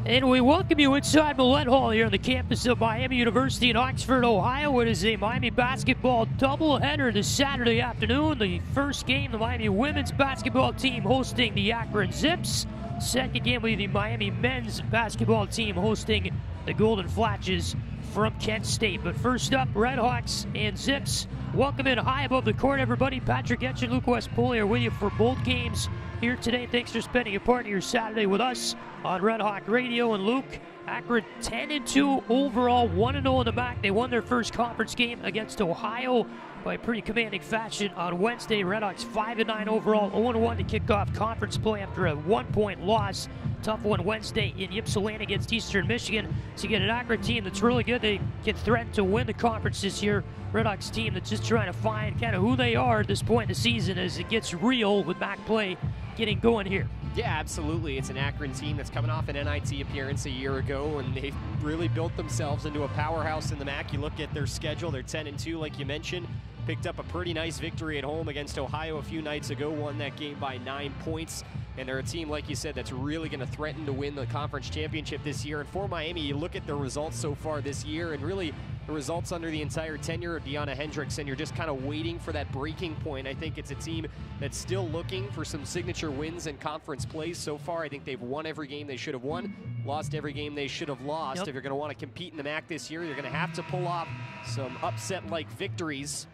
And we welcome you inside Millett Hall here on the campus of Miami University in Oxford, Ohio. It is a Miami basketball doubleheader this Saturday afternoon. The first game, the Miami women's basketball team hosting the Akron Zips. Second game will be the Miami men's basketball team hosting the Golden Flashes from Kent State. But first up, RedHawks and Zips. Welcome in high above the court, everybody. Patrick Geshan, Luke West, Poley are with you for both games here today. Thanks for spending a part of your Saturday with us on RedHawk Radio. And Luke, Akron 10-2 overall, 1-0 in the MAC. They won their first conference game against Ohio by pretty commanding fashion on Wednesday. RedHawks 5-9 overall, 0-1 to kick off conference play after a 1-point loss. Tough one Wednesday in Ypsilanti against Eastern Michigan. To get an Akron team that's really good, they can threaten to win the conference this year. RedHawks team that's just trying to find kind of who they are at this point in the season as it gets real with MAC play getting going here. Yeah, absolutely. It's an Akron team that's coming off an NIT appearance a year ago, and they've really built themselves into a powerhouse in the MAC. You look at their schedule, they're 10-2, like you mentioned. Picked up a pretty nice victory at home against Ohio a few nights ago, won that game by 9 points. And they're a team, like you said, that's really going to threaten to win the conference championship this year. And for Miami, you look at their results so far this year, and really the results under the entire tenure of Deanna Hendricks, and you're just kind of waiting for that breaking point. I think it's a team that's still looking for some signature wins in conference plays. So far, I think they've won every game they should have won, lost every game they should have lost. Yep. If you're going to want to compete in the MAC this year, you're going to have to pull off some upset-like victories.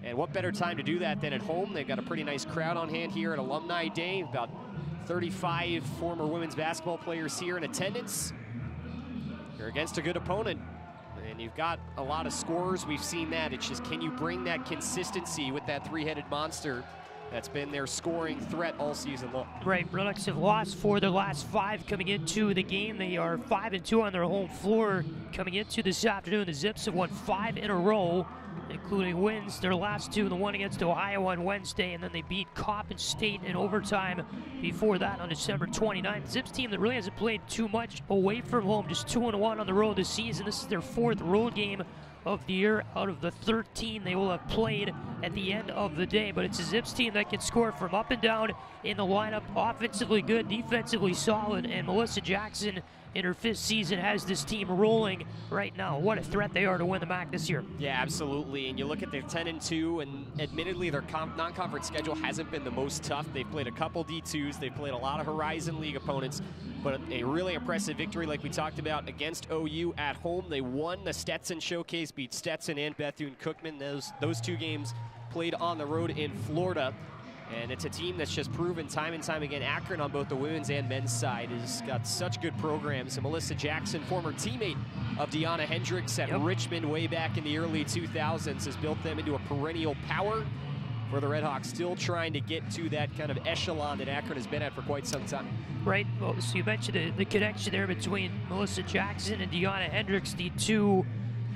And what better time to do that than at home? They've got a pretty nice crowd on hand here at Alumni Day. About 35 former women's basketball players here in attendance. You're against a good opponent, and you've got a lot of scorers. We've seen that. It's just, can you bring that consistency with that three-headed monster that's been their scoring threat all season long? Right, RedHawks have lost 4 of their last 5 coming into the game. They are 5-2 on their home floor coming into this afternoon. The Zips have won 5 in a row, including wins their last 2, the one against Ohio on Wednesday, and then they beat Coppin State in overtime before that on December 29th. Zips team that really hasn't played too much away from home, just 2-1 on the road this season. This is their 4th road game of the year out of the 13 they will have played at the end of the day. But it's a Zips team that can score from up and down in the lineup, offensively good, defensively solid, and Melissa Jackson in her 5th season has this team rolling right now. What a threat they are to win the MAC this year. Yeah, absolutely. And you look at their 10-2, and admittedly their non-conference schedule hasn't been the most tough. They've played a couple D2s, they've played a lot of Horizon League opponents, but a really impressive victory like we talked about against OU at home. They won the Stetson Showcase, beat Stetson and Bethune-Cookman. Those 2 games played on the road in Florida. And it's a team that's just proven time and time again. Akron on both the women's and men's side has got such good programs. And Melissa Jackson, former teammate of Deanna Hendricks at Richmond way back in the early 2000s, has built them into a perennial power for the RedHawks, still trying to get to that kind of echelon that Akron has been at for quite some time. Right, well, so you mentioned the connection there between Melissa Jackson and Deanna Hendricks, the 2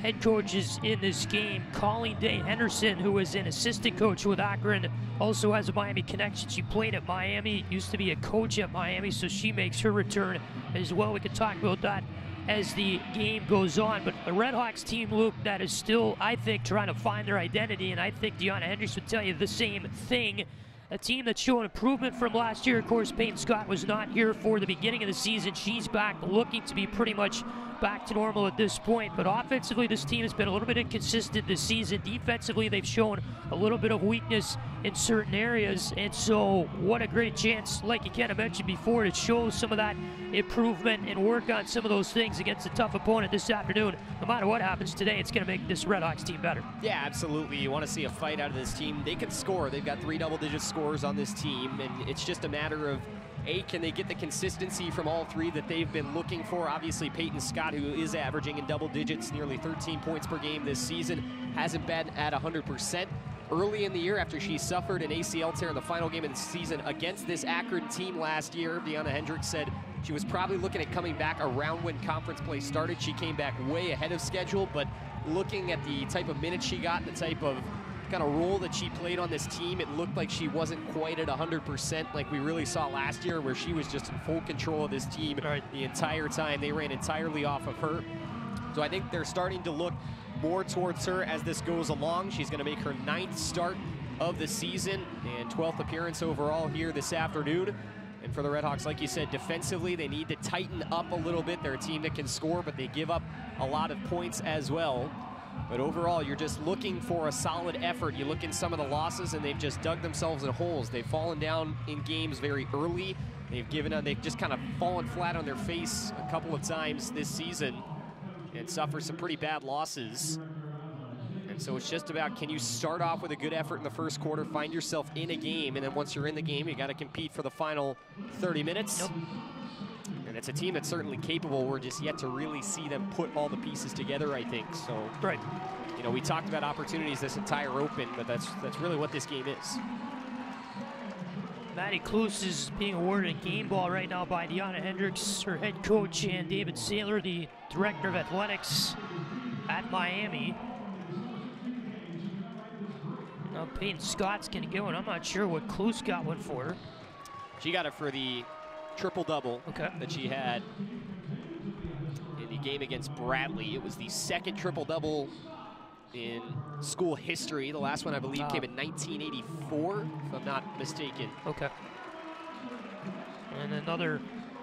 head coaches in this game. Colleen Day Henderson, who is an assistant coach with Akron, also has a Miami connection. She played at Miami, used to be a coach at Miami, so she makes her return as well. We can talk about that as the game goes on. But the RedHawks team, Luke, that is still, I think, trying to find their identity, and I think Deanna Hendricks would tell you the same thing. A team that's showing improvement from last year. Of course, Peyton Scott was not here for the beginning of the season. She's back, looking to be pretty much back to normal at this point. But offensively, this team has been a little bit inconsistent this season. Defensively, they've shown a little bit of weakness in certain areas. And so what a great chance, like you kind of mentioned before, to show some of that improvement and work on some of those things against a tough opponent this afternoon. No matter what happens today, it's going to make this RedHawks team better. Yeah, absolutely. You want to see a fight out of this team. They can score. They've got 3 double-digit scores on this team, and it's just a matter of, A, can they get the consistency from all 3 that they've been looking for? Obviously, Peyton Scott, who is averaging in double digits, nearly 13 points per game this season, hasn't been at 100%. Early in the year, after she suffered an ACL tear in the final game of the season against this Akron team last year, Deanna Hendricks said she was probably looking at coming back around when conference play started. She came back way ahead of schedule, but looking at the type of minutes she got, the type of kind of role that she played on this team, it looked like she wasn't quite at 100% like we really saw last year, where she was just in full control of this team the entire time. They ran entirely off of her. So I think they're starting to look more towards her as this goes along. She's going to make her 9th start of the season and 12th appearance overall here this afternoon. And And for the RedHawks, like you said, defensively, they need to tighten up a little bit. They're a team that can score, but they give up a lot of points as well. But overall, you're just looking for a solid effort. You look in some of the losses, and they've just dug themselves in holes. They've fallen down in games very early. They've just kind of fallen flat on their face a couple of times this season and suffered some pretty bad losses. And so it's just about, can you start off with a good effort in the first quarter, find yourself in a game, and then once you're in the game, you got to compete for the final 30 minutes. Yep. And it's a team that's certainly capable. We're just yet to really see them put all the pieces together, I think. So, Right. You know, we talked about opportunities this entire Open, but that's really what this game is. Maddie Kloos is being awarded a game ball right now by Deanna Hendricks, her head coach, and David Saylor, the director of athletics at Miami. Now Peyton Scott's gonna go, and I'm not sure what Kloos got one for. She got it for the triple-double that she had in the game against Bradley. It was the second triple-double in school history. The last one, I believe, came in 1984, if I'm not mistaken. Okay. And another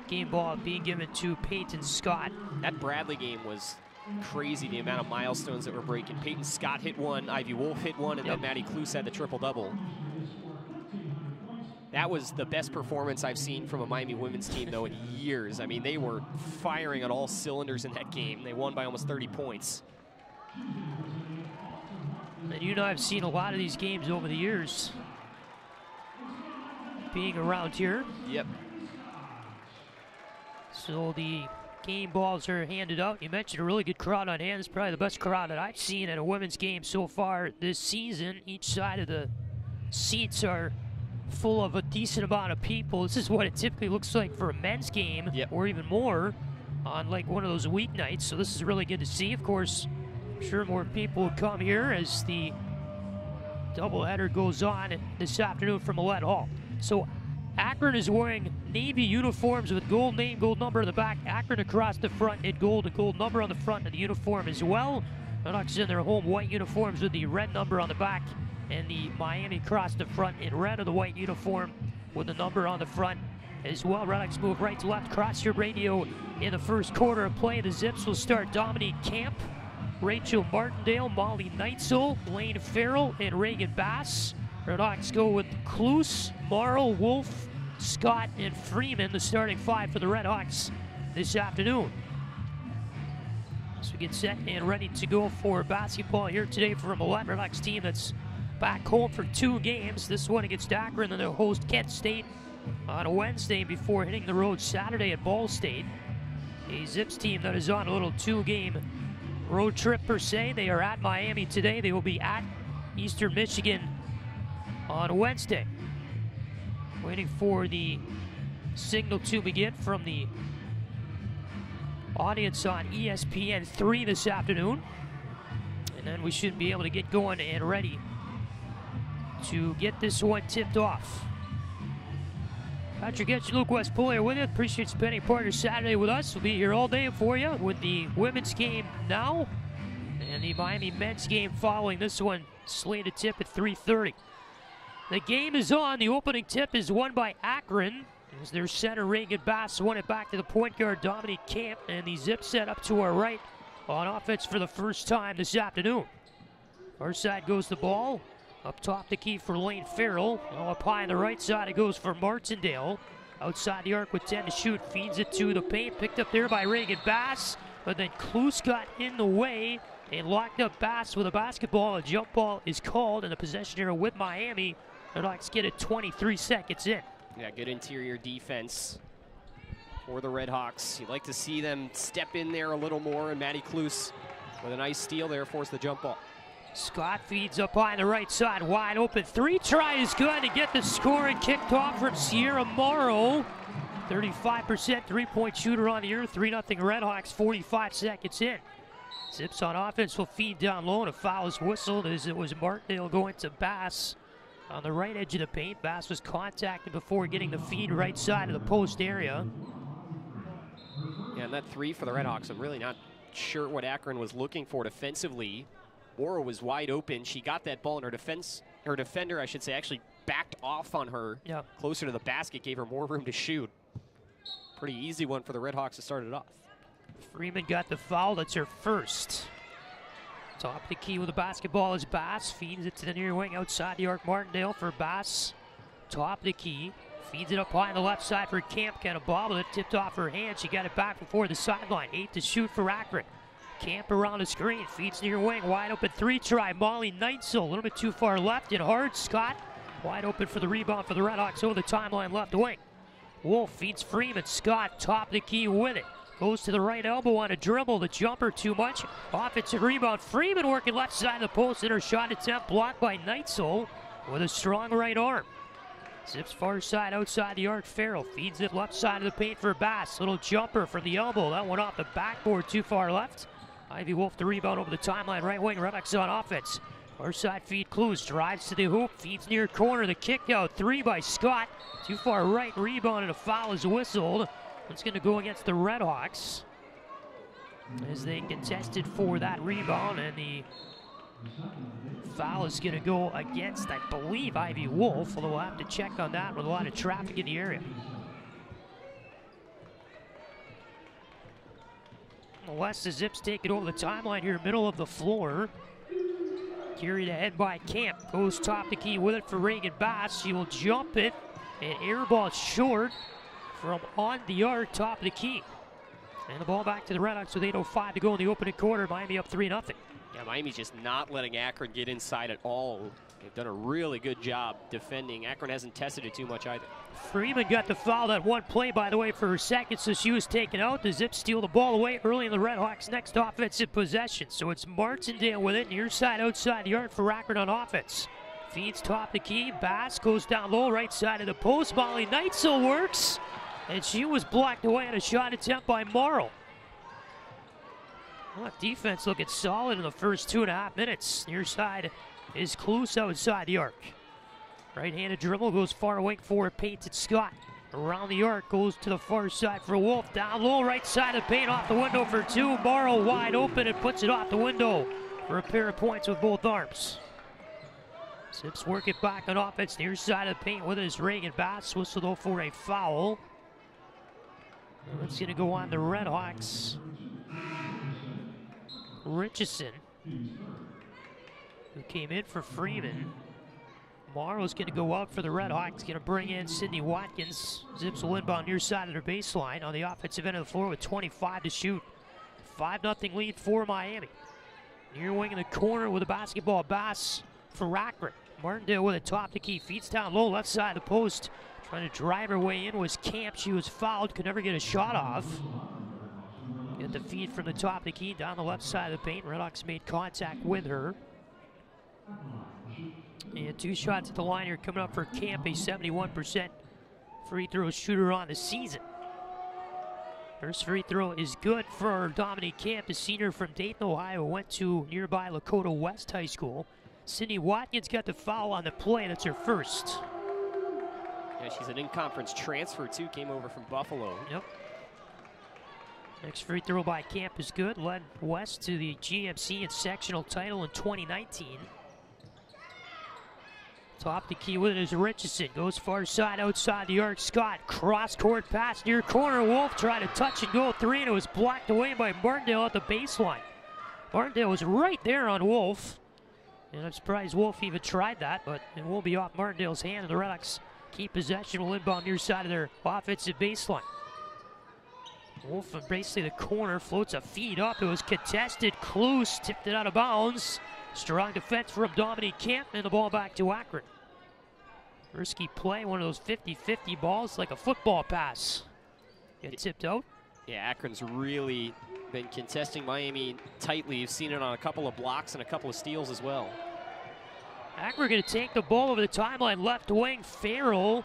game ball being given to Peyton Scott. That Bradley game was crazy, the amount of milestones that were breaking. Peyton Scott hit one, Ivy Wolf hit one, and then Maddie Kloos had the triple-double. That was the best performance I've seen from a Miami women's team, though, in years. I mean, they were firing on all cylinders in that game. They won by almost 30 points. And you know, I've seen a lot of these games over the years, being around here. Yep. So the game balls are handed out. You mentioned a really good crowd on hand. It's probably the best crowd that I've seen at a women's game so far this season. Each side of the seats are full of a decent amount of people. This is what it typically looks like for a men's game, or even more on like one of those weeknights. So this is really good to see. Of course, I'm sure more people will come here as the doubleheader goes on this afternoon from Millett Hall. So Akron is wearing navy uniforms with gold name, gold number on the back. Akron across the front in gold, a gold number on the front of the uniform as well. RedHawks in their home white uniforms with the red number on the back, and the Miami across the front in red of the white uniform with the number on the front as well. RedHawks move right to left across your radio in the first quarter of play. The Zips will start Dominique Camp, Rachel Martindale, Molly Neitzel, Lane Farrell, and Reagan Bass. RedHawks go with Kloos, Morrow, Wolf, Scott, and Freeman, the starting five for the RedHawks this afternoon. So we get set and ready to go for basketball here today for a Millett RedHawks team that's back home for 2 games. This one against Akron, then they'll host Kent State on a Wednesday before hitting the road Saturday at Ball State. A Zips team that is on a little 2-game road trip per se. They are at Miami today. They will be at Eastern Michigan on Wednesday. Waiting for the signal to begin from the audience on ESPN3 this afternoon. And then we should be able to get going and ready to get this one tipped off. Patrick Geshan, Luke West Poley with you. Appreciate spending part of your Saturday with us. We'll be here all day for you with the women's game now and the Miami men's game following this one, slated tip at 3:30. The game is on. The opening tip is won by Akron as their center Reagan Bass won it back to the point guard Dominique Camp, and the Zip set up to our right on offense for the first time this afternoon. Our side goes the ball. Up top the key for Lane Farrell. Now up high on the right side it goes for Martindale. Outside the arc with 10 to shoot. Feeds it to the paint. Picked up there by Reagan Bass. But then Kloos got in the way and locked up Bass with a basketball. A jump ball is called, and a possession error with Miami. RedHawks get it 23 seconds in. Yeah, good interior defense for the RedHawks. You'd like to see them step in there a little more, and Maddie Kloos with a nice steal there forced the jump ball. Scott feeds up high on the right side, wide open. 3 try is good to get the score, and kicked off from Sierra Morrow. 35% three-point shooter on the year. 3-0 RedHawks, 45 seconds in. Zips on offense will feed down low, and a foul is whistled as it was Martindale going to Bass on the right edge of the paint. Bass was contacted before getting the feed right side of the post area. Yeah, and that 3 for the RedHawks, I'm really not sure what Akron was looking for defensively. Morrow was wide open. She got that ball, and her defender, I should say, actually backed off on her closer to the basket, gave her more room to shoot. Pretty easy one for the RedHawks to start it off. Freeman got the foul. That's her first. Top of the key with the basketball is Bass. Feeds it to the near wing outside the arc. Martindale for Bass. Top of the key. Feeds it up high on the left side for Camp. Kind of bobbled it. Tipped off her hand. She got it back before the sideline. 8 to shoot for Akron. Camp around the screen. Feeds near wing. Wide open 3-try. Molly Neitzel. A little bit too far left and hard. Scott wide open for the rebound for the RedHawks over the timeline left wing. Wolf feeds Freeman. Scott top of the key with it. Goes to the right elbow on a dribble. The jumper too much. Offensive rebound. Freeman working left side of the post. And her shot attempt blocked by Neitzel with a strong right arm. Zips far side outside the arc. Farrell feeds it left side of the paint for Bass. Little jumper for the elbow. That one off the backboard too far left. Ivy Wolf the rebound over the timeline. Right wing. RedHawks on offense. Far side feed Clues. Drives to the hoop. Feeds near corner. The kick out. 3 by Scott. Too far right. Rebound and a foul is whistled. It's going to go against the RedHawks as they contested for that rebound, and the foul is going to go against, I believe, Ivy Wolf, although we'll have to check on that with a lot of traffic in the area. Unless the Zips take it over the timeline here, middle of the floor. Carried ahead by Camp. Goes top the key with it for Reagan Bass. She will jump it, and air ball short from on the arc, top of the key. And the ball back to the RedHawks with 8:05 to go in the opening quarter. Miami up 3-0. Yeah, Miami's just not letting Akron get inside at all. They've done a really good job defending. Akron hasn't tested it too much either. Freeman got the foul that one play, by the way, for her second, so she was taken out. The Zips steal the ball away early in the RedHawks' next offensive possession. So it's Martindale with it, near side outside the arc for Akron on offense. Feeds top the key. Bass goes down low, right side of the post. Molly Neitzel works. And she was blocked away on a shot attempt by Morrow. Well, defense looking solid in the first 2.5 minutes. Near side is Cluse outside the arc. Right-handed dribble goes far away for painted Scott. Around the arc goes to the far side for Wolf. Down low, right side of the paint, off the window for 2. Morrow wide open and puts it off the window for a pair of points with both arms. Zips work it back on offense. Near side of the paint with it is Reagan Bass. Whistle though for a foul. It's going to go on the RedHawks. Richardson, who came in for Freeman. Morrow's going to go out for the RedHawks. Going to bring in Sydney Watkins. Zips will inbound near side of their baseline on the offensive end of the floor with 25 to shoot. 5-0 lead for Miami. Near wing in the corner with a basketball. Bass for Akron. Martindale with a top to key. Feeds down low, left side of the post. Trying to drive her way in was Camp. She was fouled, could never get a shot off. Get the feed from the top of the key down the left side of the paint. RedHawks made contact with her. And 2 shots at the line here coming up for Camp, a 71% free throw shooter on the season. First free throw is good for Dominique Camp, a senior from Dayton, Ohio, went to nearby Lakota West High School. Sydney Watkins got the foul on the play. That's her first. Yeah, she's an in-conference transfer, too. Came over from Buffalo. Yep. Next free throw by Camp is good. Led West to the GMC and sectional title in 2019. Top the key with it is Richardson. Goes far side outside the arc. Scott, cross-court pass near corner. Wolf tried to touch and go 3, and it was blocked away by Martindale at the baseline. Martindale was right there on Wolf. And I'm surprised Wolf even tried that, but it will be off Martindale's hand, and the RedHawks keep possession. Will inbound near side of their offensive baseline. Wolf from basically the corner floats a feed up. It was contested. Cluse tipped it out of bounds. Strong defense from Dominique Camp, and the ball back to Akron. Risky play, one of those 50-50 balls, like a football pass. Get tipped out. Yeah, Akron's really been contesting Miami tightly. You've seen it on a couple of blocks and a couple of steals as well. Akron going to take the ball over the timeline, left wing. Farrell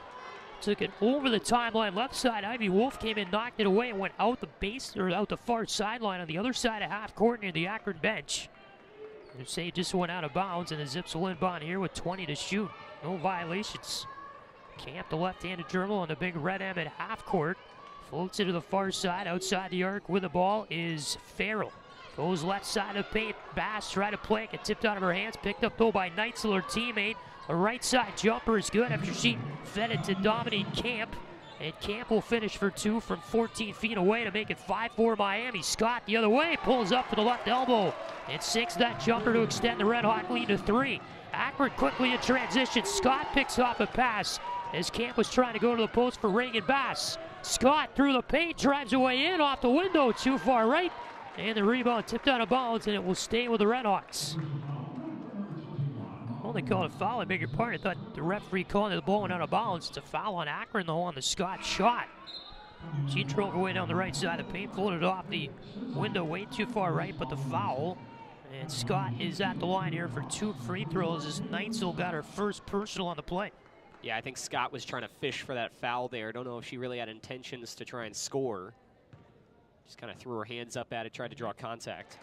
took it over the timeline, left side. Ivy Wolf came in, knocked it away, and went out the base, or out the far sideline on the other side of half court near the Akron bench. You say it just went out of bounds, and the Zips will inbound here with 20 to shoot. No violations. Camp the left-handed dribble on the big red M at half court. Floats it to the far side, outside the arc with the ball is Farrell. Goes left side of paint. Bass tried to play it, get tipped out of her hands. Picked up though by Neitzel, her teammate. A right side jumper is good after she fed it to Dominique Camp. And Camp will finish for 2 from 14 feet away to make it 5-4 Miami. Scott the other way, pulls up to the left elbow and sinks that jumper to extend the RedHawk lead to 3. Akron quickly in transition. Scott picks off a pass as Camp was trying to go to the post for Reagan Bass. Scott through the paint, drives away in off the window, too far right. And the rebound tipped out of bounds, and it will stay with the RedHawks. Only called a foul, I beg your pardon. I thought the referee calling the ball went out of bounds. It's a foul on Akron, though, on the Scott shot. She drove her way down the right side of the paint, floated off the window way too far right, but the foul. And Scott is at the line here for 2 free throws as Neitzel got her first personal on the play. Yeah, I think Scott was trying to fish for that foul there. I don't know if she really had intentions to try and score. Just kind of threw her hands up at it, tried to draw contact.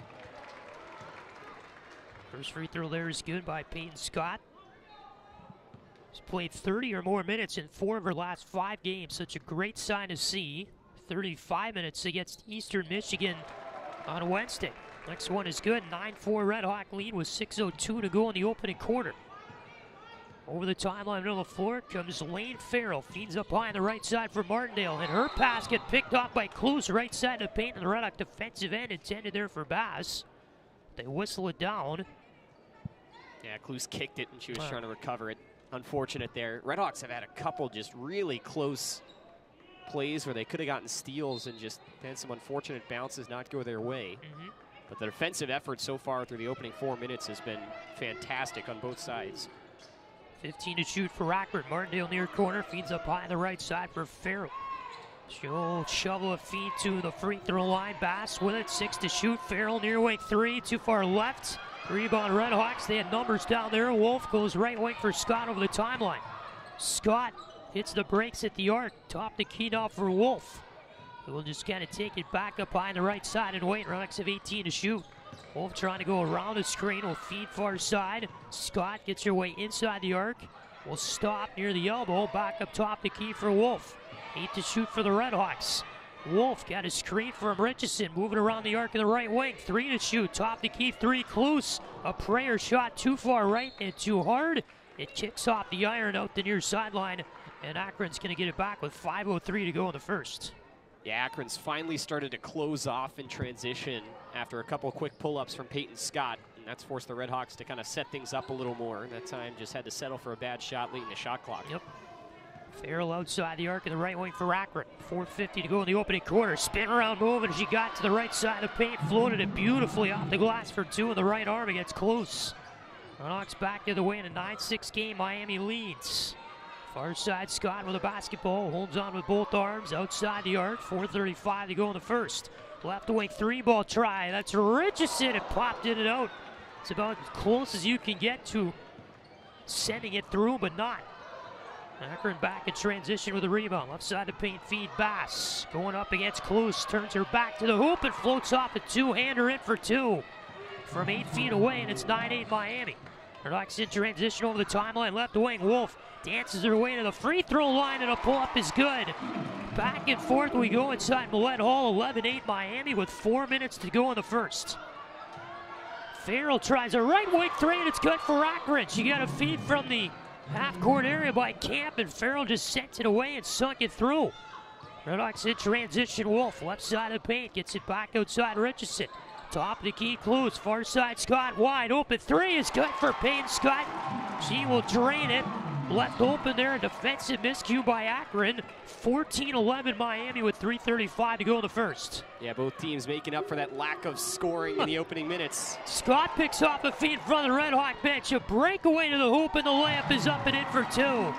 First free throw there is good by Peyton Scott. She's played 30 or more minutes in 4 of her last 5 games. Such a great sign to see. 35 minutes against Eastern Michigan on Wednesday. Next one is good. 9-4 RedHawk lead with 6:02 to go in the opening quarter. Over the timeline, middle of the floor comes Lane Farrell. Feeds up high on the right side for Martindale. And her pass gets picked off by Cluse. Right side of the paint, and the RedHawk defensive end intended there for Bass. They whistle it down. Yeah, Cluse kicked it, and she was trying to recover it. Unfortunate there. RedHawks have had a couple just really close plays where they could have gotten steals and just had some unfortunate bounces not go their way. But the defensive effort so far through the opening 4 minutes has been fantastic on both sides. 15 to shoot for Akron. Martindale near corner, feeds up high on the right side for Farrell. She'll shovel a feed to the free throw line. Bass with it, 6 to shoot. Farrell near wing 3, too far left. Rebound RedHawks, they had numbers down there. Wolf goes right wing for Scott over the timeline. Scott hits the brakes at the arc. Top the key now for Wolf. We'll just kind of take it back up high on the right side and wait. RedHawks have 18 to shoot. Wolf trying to go around the screen, will feed far side. Scott gets her way inside the arc. Will stop near the elbow. Back up top the key for Wolf. 8 to shoot for the RedHawks. Wolf got a screen from Richardson, moving around the arc in the right wing. 3 to shoot. Top the key 3. Cluse. A prayer shot too far right and too hard. It kicks off the iron out the near sideline, and Akron's going to get it back with 5:03 to go in the first. Yeah, Akron's finally started to close off in transition after a couple quick pull-ups from Peyton Scott, and that's forced the RedHawks to kind of set things up a little more. That time just had to settle for a bad shot late in the shot clock. Yep. Farrell outside the arc in the right wing for Akron. 4:50 to go in the opening quarter. Spin around move, and she got to the right side of the paint, floated it beautifully off the glass for 2 in the right arm against Cluse. RedHawks back the other way in a 9-6 game. Miami leads. Far side, Scott with a basketball, holds on with both arms, outside the arc, 4:35 to go in the first. Left wing 3-ball try, that's Richardson, it popped in and out. It's about as close as you can get to sending it through, but not. Akron back in transition with a rebound, left side of paint feed, Bass. Going up against Cluse, turns her back to the hoop and floats off a 2-hander in for 2. From 8 feet away, and it's 9-8 Miami. RedHawks in transition over the timeline, left wing, Wolf dances her way to the free throw line, and a pull-up is good. Back and forth we go inside Millett Hall, 11-8 Miami with 4 minutes to go in the first. Farrell tries a right wing 3, and it's good for Akron. She got a feed from the half-court area by Camp, and Farrell just sent it away and sunk it through. RedHawks in transition, Wolf, left side of the paint, gets it back outside Richardson. Top of the key, Cluse, far side, Scott, wide open, 3 is good for Peyton Scott. She will drain it. Left open there, a defensive miscue by Akron. 14-11 Miami with 3:35 to go in the first. Yeah, both teams making up for that lack of scoring in the opening minutes. Scott picks off a feed in front of the RedHawk bench. A breakaway to the hoop, and the layup is up and in for 2.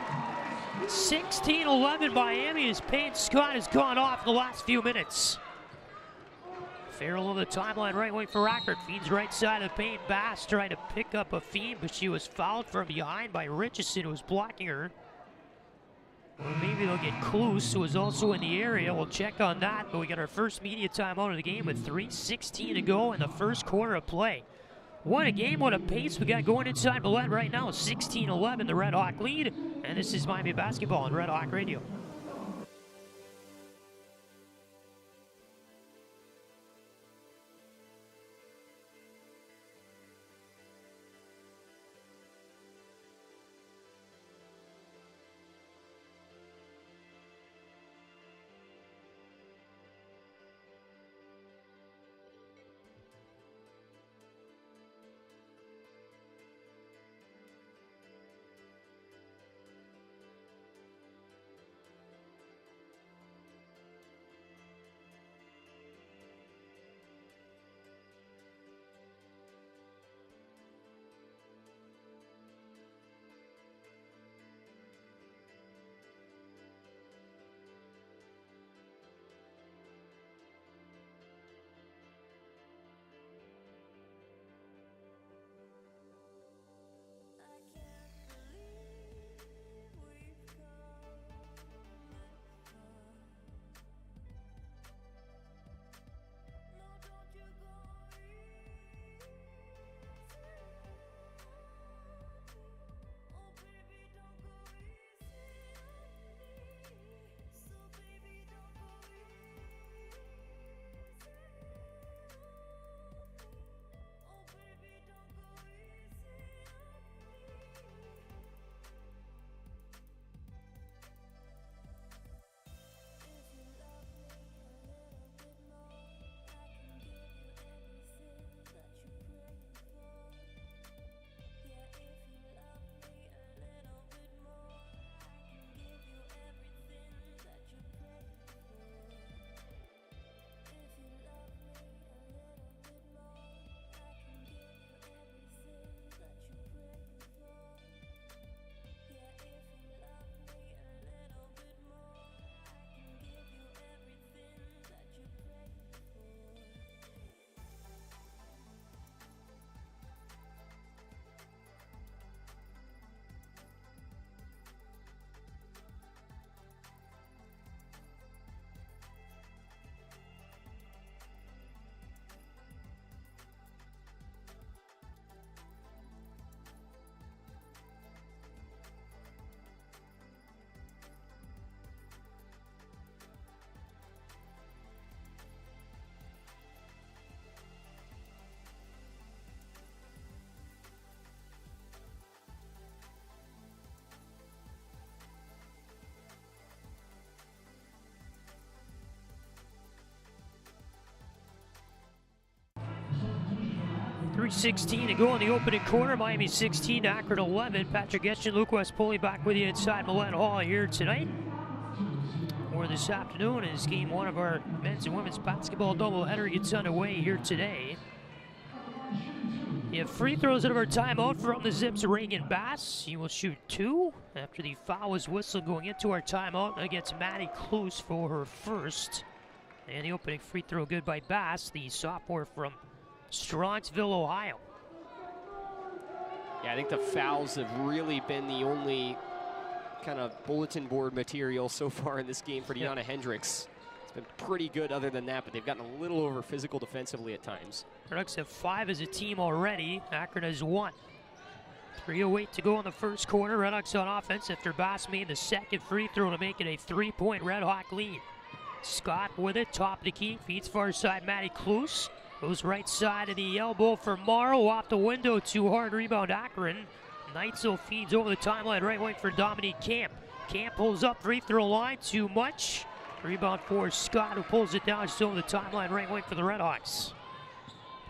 16-11 Miami as Peyton Scott has gone off the last few minutes. Farrell on the timeline, right wing for Akron. Feeds right side of the paint. Bass trying to pick up a feed, but she was fouled from behind by Richardson, who was blocking her. Or maybe they'll get Cluse, who is also in the area. We'll check on that, but we got our first media timeout of the game with 3:16 to go in the first quarter of play. What a game, what a pace we got going inside Millett right now. 16-11, the RedHawk lead, and this is Miami basketball on RedHawk Radio. 3:16 to go in the opening quarter. Miami 16, Akron 11. Patrick Geshan, Luke West, Poley back with you inside Millett Hall here tonight. Or this afternoon as game one of our men's and women's basketball doubleheader gets underway here today. You have free throws out of our timeout from the Zips, Reagan Bass. He will shoot 2 after the foul was whistled going into our timeout against Maddie Kloos for her first. And the opening free throw good by Bass, the sophomore from Strongsville, Ohio. Yeah, I think the fouls have really been the only kind of bulletin board material so far in this game for Deanna Hendricks. It's been pretty good other than that, but they've gotten a little over physical defensively at times. RedHawks have 5 as a team already. Akron has 1. 3:08 to go in the first quarter. RedHawks on offense after Bass made the second free throw to make it a 3-point RedHawk lead. Scott with it, top of the key, feeds far side Maddie Kloos. Goes right side of the elbow for Morrow, off the window, too hard, rebound Akron. Neitzel feeds over the timeline, right wing for Dominique Camp. Camp pulls up, free throw line, too much. Rebound for Scott, who pulls it down, just over the timeline, right wing for the RedHawks.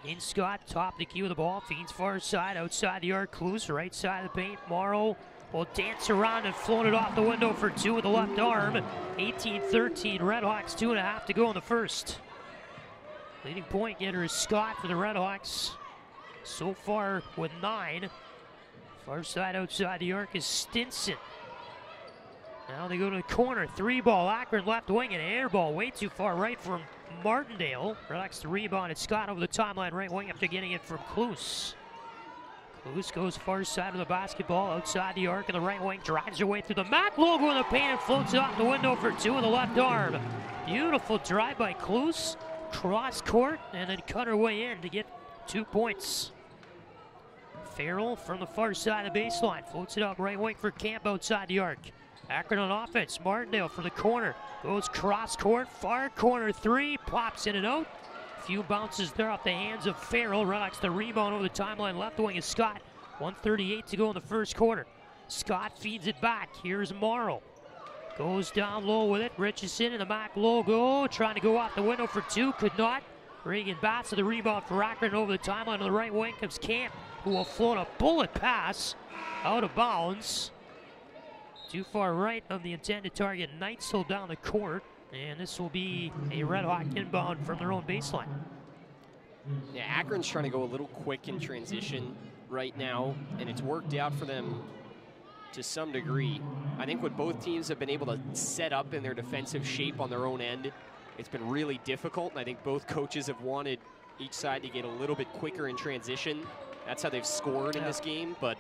In Scott, top of the key with the ball, feeds far side, outside the arc, Kloos, right side of the paint. Morrow will dance around and float it off the window for 2 with the left arm. 18-13, RedHawks, 2.5 to go in the first. Leading point getter is Scott for the RedHawks. So far with 9. Far side outside the arc is Stinson. Now they go to the corner, 3-ball, Akron left wing, and an air ball way too far right from Martindale. RedHawks the rebound, and Scott over the timeline right wing after getting it from Kloos. Kloos goes far side of the basketball, outside the arc in the right wing, drives her way through the MAC logo in the paint and floats it off the window for 2 with the left arm. Beautiful drive by Kloos, cross court, and then cut her way in to get 2 points. Farrell from the far side of the baseline, floats it out right wing for Camp outside the arc. Akron on offense, Martindale from the corner, goes cross court, far corner 3, pops in and out. Few bounces there off the hands of Farrell. RedHawks the rebound over the timeline, left wing is Scott. 1:38 to go in the first quarter. Scott feeds it back, here's Morrow. Goes down low with it, Richardson in the MAC logo, trying to go off the window for 2, could not. Reagan Bass with the rebound for Akron over the timeline. On the right wing comes Camp, who will float a bullet pass out of bounds. Too far right of the intended target, Neitzel down the court, and this will be a RedHawk inbound from their own baseline. Yeah, Akron's trying to go a little quick in transition right now, and it's worked out for them to some degree. I think what both teams have been able to set up in their defensive shape on their own end, it's been really difficult, and I think both coaches have wanted each side to get a little bit quicker in transition. That's how they've scored in this game, but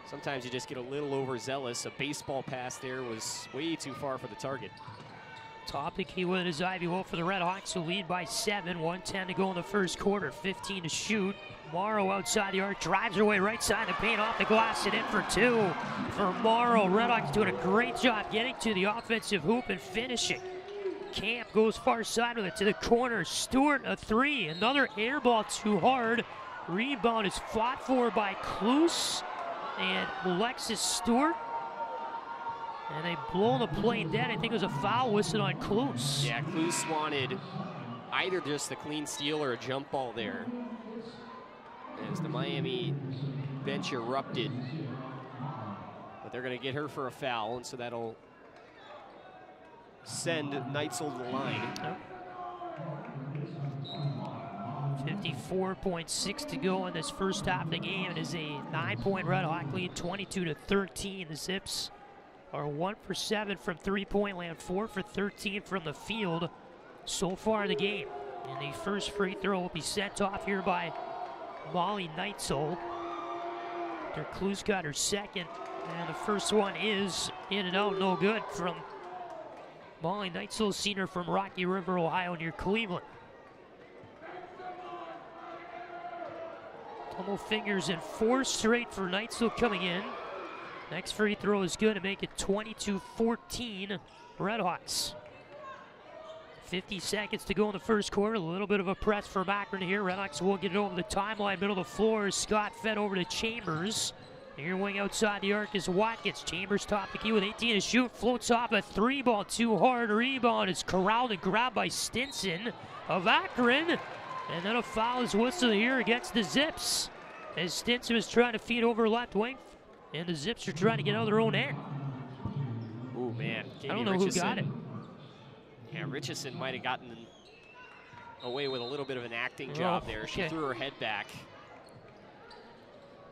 sometimes you just get a little overzealous. A baseball pass there was way too far for the target. Top of the key with it is Ivy Wolf for the RedHawks, who lead by 7. 1:10 to go in the first quarter, 15 to shoot. Morrow outside the arc, drives her way right side of the paint, off the glass and in for 2 for Morrow. RedHawks doing a great job getting to the offensive hoop and finishing. Camp goes far side with it to the corner. Stewart a 3, another air ball too hard. Rebound is fought for by Kloos and Alexis Stewart. And they blow the play dead. I think it was a foul whistled on Kloos. Yeah, Kloos wanted either just a clean steal or a jump ball there, as the Miami bench erupted. But they're going to get her for a foul, and so that'll send Neitzel to the line. 54.6 to go in this first half of the game. It is a 9-point RedHawk lead, 22-13. The Zips are 1 for 7 from three-point land, 4 for 13 from the field so far in the game. And the first free throw will be sent off here by Molly Neitzel. Their Kloos got her second, and the first one is in and out, no good, from Molly Neitzel, senior from Rocky River, Ohio, near Cleveland. Double fingers and 4 straight for Neitzel coming in. Next free throw is good to make it 22-14 RedHawks. 50 seconds to go in the first quarter. A little bit of a press for Akron here. RedHawks will get it over the timeline, middle of the floor. Scott fed over to Chambers. Near wing outside the arc is Watkins. Chambers top the key with 18 to shoot. Floats off a 3-ball too hard. Rebound is corralled and grabbed by Stinson of Akron. And then a foul is whistled here against the Zips, as Stinson is trying to feed over left wing, and the Zips are trying to get out of their own end. Oh man, I don't know who got it. Yeah, Richardson might have gotten away with a little bit of an acting job there. She threw her head back.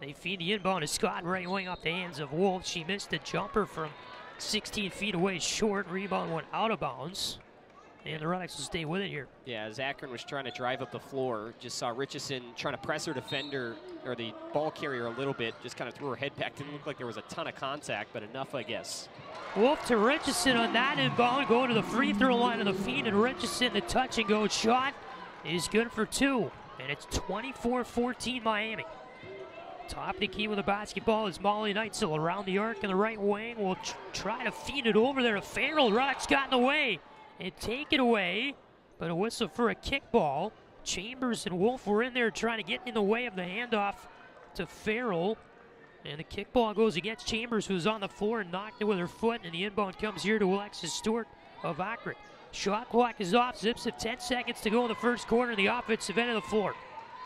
They feed the inbound to Scott, right wing up the hands of Wolf. She missed a jumper from 16 feet away short. Rebound went out of bounds. And the RedHawks will stay with it here. Yeah, as Akron was trying to drive up the floor, just saw Richardson trying to press her defender, or the ball carrier a little bit, just kind of threw her head back. Didn't look like there was a ton of contact, but enough, I guess. Wolf to Richardson on that inbound, going to the free throw line of the feed, and Richardson, the touch and go shot is good for 2. And it's 24-14 Miami. Top of the key with the basketball is Molly Neitzel around the arc in the right wing. Will try to feed it over there to Farrell. RedHawks got in the way and take it away, but a whistle for a kickball. Chambers and Wolf were in there trying to get in the way of the handoff to Farrell. And the kickball goes against Chambers, who's on the floor and knocked it with her foot. And the inbound comes here to Alexis Stewart of Akron. Shot clock is off. Zips have 10 seconds to go in the first quarter in the offensive end of the floor.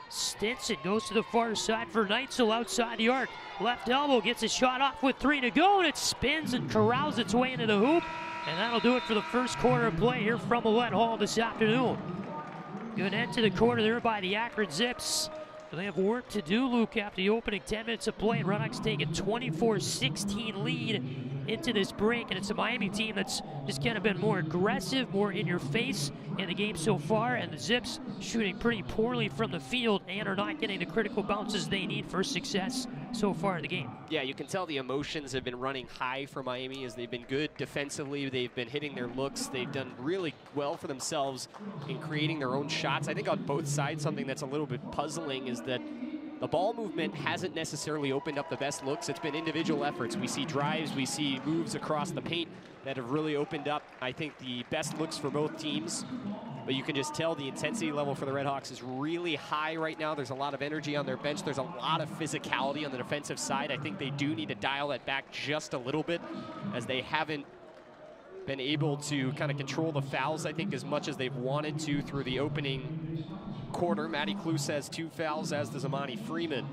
Stinson goes to the far side for Neitzel outside the arc. Left elbow gets a shot off with 3 to go, and it spins and corrals its way into the hoop. And that'll do it for the first quarter of play here from Millett Hall this afternoon. Good end to the quarter there by the Akron Zips. They have work to do, Luke, after the opening 10 minutes of play. RedHawks take a 24-16 lead into this break, and it's a Miami team that's just kind of been more aggressive, more in your face in the game so far, and the Zips shooting pretty poorly from the field and are not getting the critical bounces they need for success so far in the game. Yeah, you can tell the emotions have been running high for Miami as they've been good defensively. They've been hitting their looks. They've done really well for themselves in creating their own shots. I think on both sides, something that's a little bit puzzling is that the ball movement hasn't necessarily opened up the best looks. It's been individual efforts. We see drives, we see moves across the paint that have really opened up, I think, the best looks for both teams. But you can just tell the intensity level for the RedHawks is really high right now. There's a lot of energy on their bench. There's a lot of physicality on the defensive side. I think they do need to dial that back just a little bit, as they haven't been able to kind of control the fouls, I think, as much as they've wanted to through the opening quarter. Maddie Kluse has 2 fouls, as does Amani Freeman.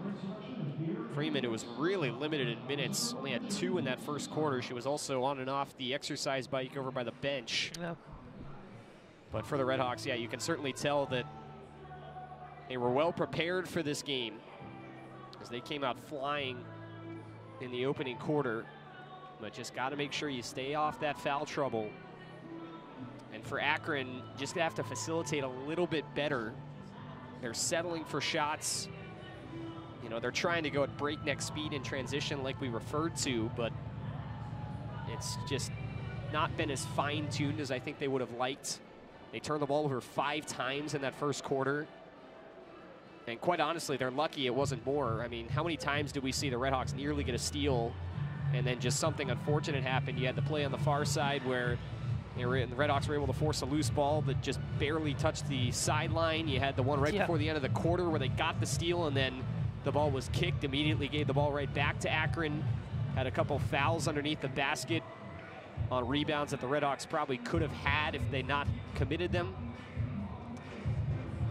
Freeman, who was really limited in minutes, only had 2 in that first quarter. She was also on and off the exercise bike over by the bench. Yeah. But for the RedHawks, yeah, you can certainly tell that they were well prepared for this game, as they came out flying in the opening quarter. But just got to make sure you stay off that foul trouble. And for Akron, just have to facilitate a little bit better. They're settling for shots. You know, they're trying to go at breakneck speed in transition like we referred to, but it's just not been as fine-tuned as I think they would have liked. They turned the ball over 5 times in that first quarter. And quite honestly, they're lucky it wasn't more. I mean, how many times did we see the RedHawks nearly get a steal and then just something unfortunate happened? You had the play on the far side where the RedHawks were able to force a loose ball that just barely touched the sideline. You had the one right before the end of the quarter where they got the steal and then the ball was kicked, immediately gave the ball right back to Akron. Had a couple fouls underneath the basket on rebounds that the RedHawks probably could have had if they not committed them.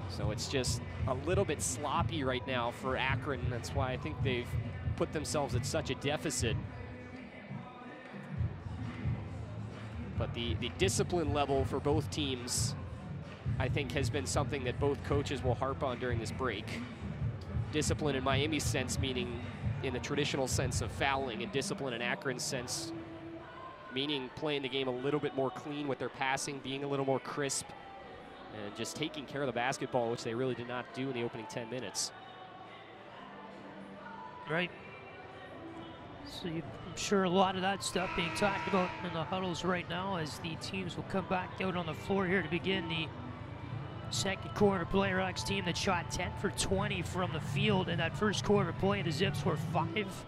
So it's just a little bit sloppy right now for Akron. That's why I think they've put themselves at such a deficit. But the discipline level for both teams, I think, has been something that both coaches will harp on during this break. Discipline in Miami's sense, meaning in the traditional sense of fouling, and discipline in Akron's sense, meaning playing the game a little bit more clean with their passing, being a little more crisp, and just taking care of the basketball, which they really did not do in the opening 10 minutes. Right. So I'm sure a lot of that stuff being talked about in the huddles right now, as the teams will come back out on the floor here to begin the second quarter play. RedHawks team that shot 10 for 20 from the field in that first quarter play. The Zips were 5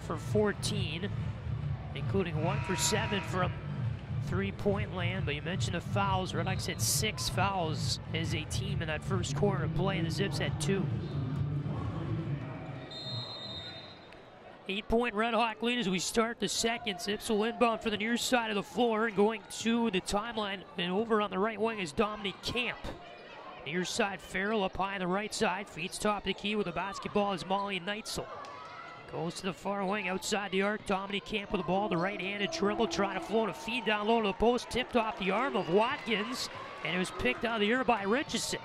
for 14, including 1 for 7 from three-point land. But you mentioned the fouls. RedHawks had 6 fouls as a team in that first quarter of play. The Zips had 2. 8-point RedHawk lead as we start the second. Zips will inbound for the near side of the floor, and going to the timeline and over on the right wing is Dominique Camp. Near side, Farrell up high on the right side. Feeds top of the key with the basketball is Molly Neitzel. Goes to the far wing outside the arc. Dominique Camp with the ball. The right-handed dribble trying to float a feed down low to the post. Tipped off the arm of Watkins. And it was picked out of the air by Richardson.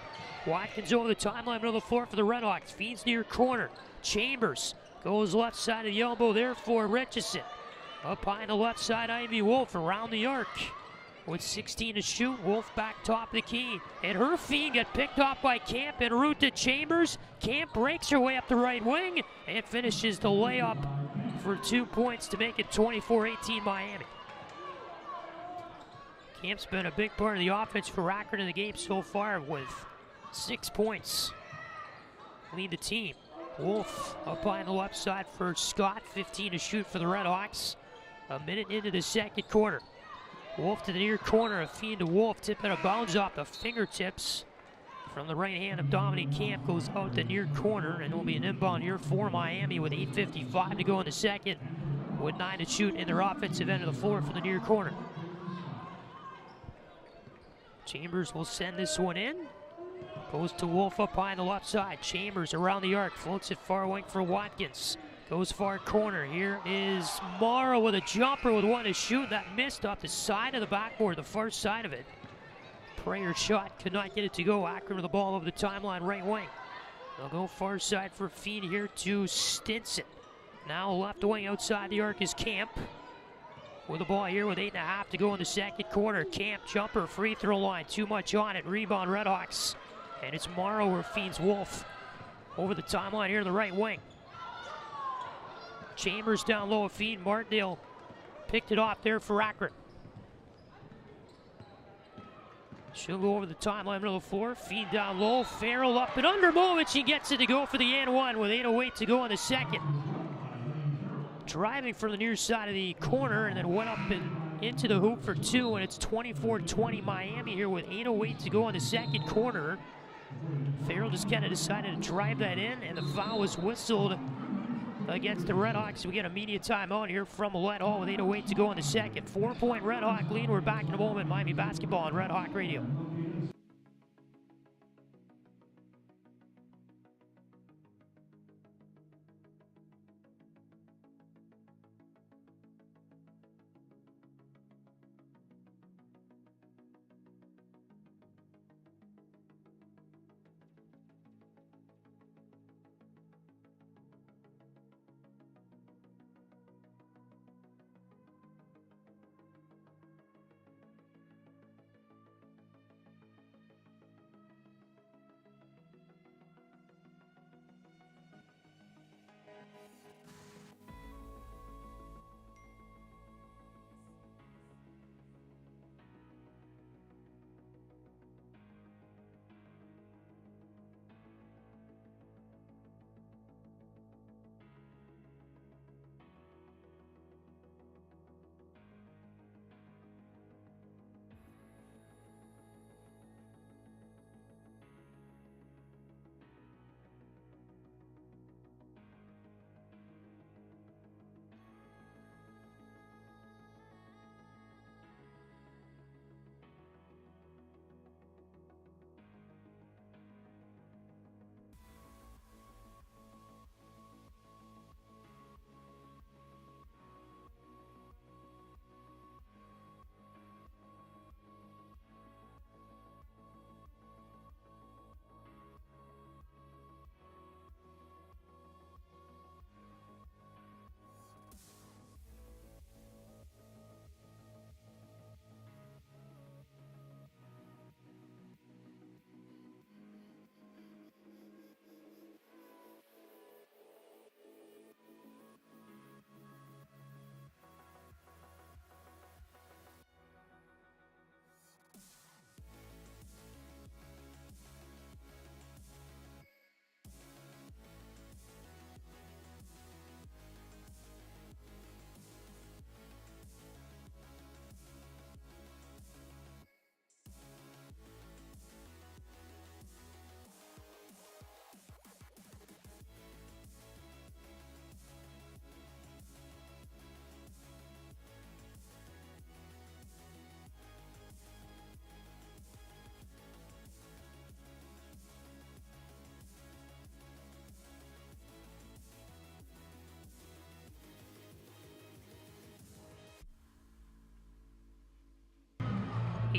Watkins over the timeline, middle of the floor for the RedHawks. Feeds near corner. Chambers goes left side of the elbow there for Richardson. Up high on the left side, Ivy Wolf around the arc. With 16 to shoot, Wolf back top of the key. And her feed got picked off by Camp en route to Chambers. Camp breaks her way up the right wing and finishes the layup for 2 points to make it 24-18 Miami. Camp's been a big part of the offense for Akron in the game so far with 6 points. Lead the team. Wolf up high on the left side for Scott. 15 to shoot for the RedHawks. A minute into the second quarter. Wolf to the near corner, a feed to Wolf, tip and a bounce off the fingertips from the right hand of Dominique Camp, goes out the near corner, and it will be an inbound here for Miami with 8:55 to go in the second, with 9 to shoot in their offensive end of the floor from the near corner. Chambers will send this one in. Goes to Wolf up high on the left side. Chambers around the arc, floats it far wing for Watkins. Goes far corner. Here is Morrow with a jumper with 1 to shoot. That missed off the side of the backboard, the far side of it. Prayer shot, could not get it to go. Akron with the ball over the timeline, right wing. They'll go far side for a feed here to Stinson. Now left wing outside the arc is Camp. With the ball here with 8.5 to go in the second quarter. Camp jumper, free throw line, too much on it. Rebound RedHawks. And it's Morrow who feeds Wolf. Over the timeline here to the right wing. Chambers down low, a feed. Martindale picked it off there for Akron. She'll go over the timeline, middle of the floor. Feed down low. Farrell up and under moment. She gets it to go for the and one with 8:08 to go in the second. Driving from the near side of the corner and then went up and into the hoop for 2, and it's 24-20 Miami here with 8:08 to go in the second quarter. Farrell just kind of decided to drive that in, and the foul was whistled against the RedHawks. We get a media timeout here from Millett Hall with 8:08 to go in the second. 4-point RedHawk lead. We're back in a moment. Miami basketball on RedHawk Radio.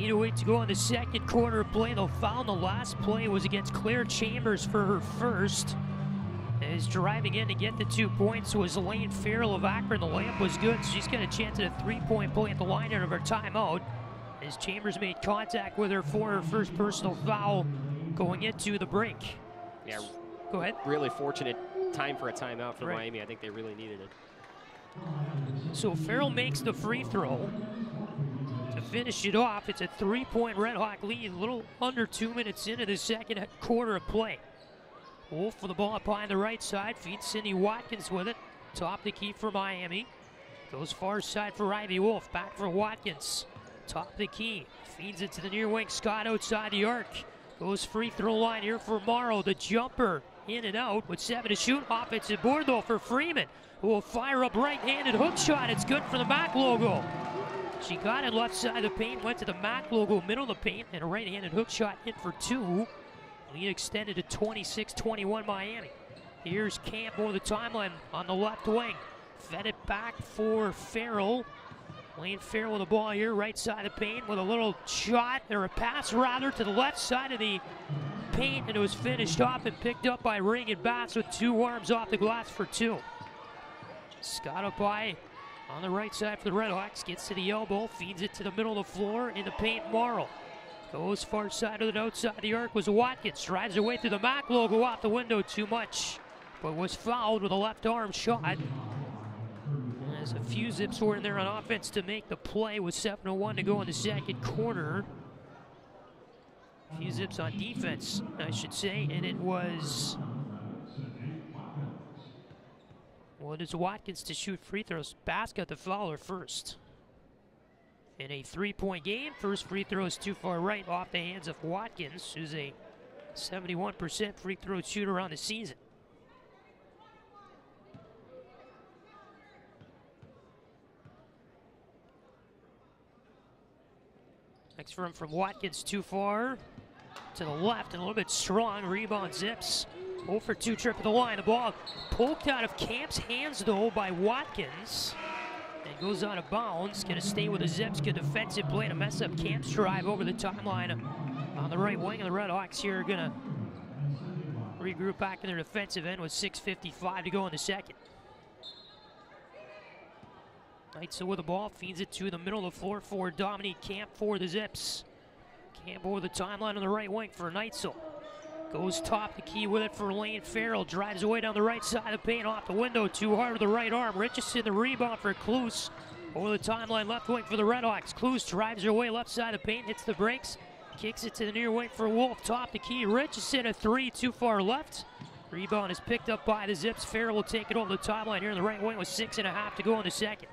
8:08 to go in the second quarter of play. They'll foul. The last play was against Claire Chambers for her first. As driving in to get the 2 points was Elaine Farrell of Akron. The layup was good, so she's got a chance at a 3-point play at the line out of her timeout. As Chambers made contact with her for her first personal foul going into the break. Yeah, go ahead. Really fortunate time for a timeout for right. Miami. I think they really needed it. So Farrell makes the free throw to finish it off. It's a 3-point Red Hawk lead, a little under 2 minutes into the second quarter of play. Wolf with the ball up behind the right side, feeds Cindy Watkins with it. Top the key for Miami. Goes far side for Ivy Wolf, back for Watkins. Top the key, feeds it to the near wing. Scott outside the arc. Goes free throw line here for Morrow. The jumper in and out with 7 to shoot. Offensive board though for Freeman, who will fire up right-handed hook shot. It's good for the MAC logo. She got it left side of the paint, went to the MAC logo, middle of the paint, and a right-handed hook shot in for 2. Lead extended to 26-21 Miami. Here's Camp over the timeline on the left wing. Fed it back for Farrell. Lane Farrell with the ball here, right side of the paint with a little shot, or a pass rather, to the left side of the paint, and it was finished off and picked up by Reagan Bass with 2 arms off the glass for 2. Scott up by on the right side for the RedHawks, gets to the elbow, feeds it to the middle of the floor, in the paint Morrow. Goes far side of the outside of the arc was Watkins, drives her way through the MAC logo, off the window too much, but was fouled with a left arm shot. As a few zips were in there on offense to make the play with 7:01 to go in the second quarter. A few zips on defense, I should say, and it was, well, it is Watkins to shoot free throws. Bass got the fouler first. In a 3-point game, first free throw is too far right off the hands of Watkins, who's a 71% free throw shooter on the season. Next from Watkins, too far to the left and a little bit strong. Rebound zips. 0 for 2 trip at the line. The ball poked out of Camp's hands though by Watkins. And goes out of bounds. Gonna stay with the zips. Good defensive play to mess up Camp's drive over the timeline on the right wing. And the RedHawks here are gonna regroup back in their defensive end with 6:55 to go in the second. Neitzel with the ball, feeds it to the middle of the floor for Dominique Camp for the Zips. Camp over the timeline on the right wing for Neitzel. Goes top the key with it for Lane Farrell. Drives away down the right side of the paint, off the window, too hard with the right arm. Richardson the rebound for Kloos. Over the timeline, left wing for the RedHawks. Kloos drives her way left side of the paint, hits the brakes. Kicks it to the near wing for Wolf. Top the key, Richardson a 3, too far left. Rebound is picked up by the Zips. Farrell will take it over the timeline here in the right wing with 6.5 to go in the second.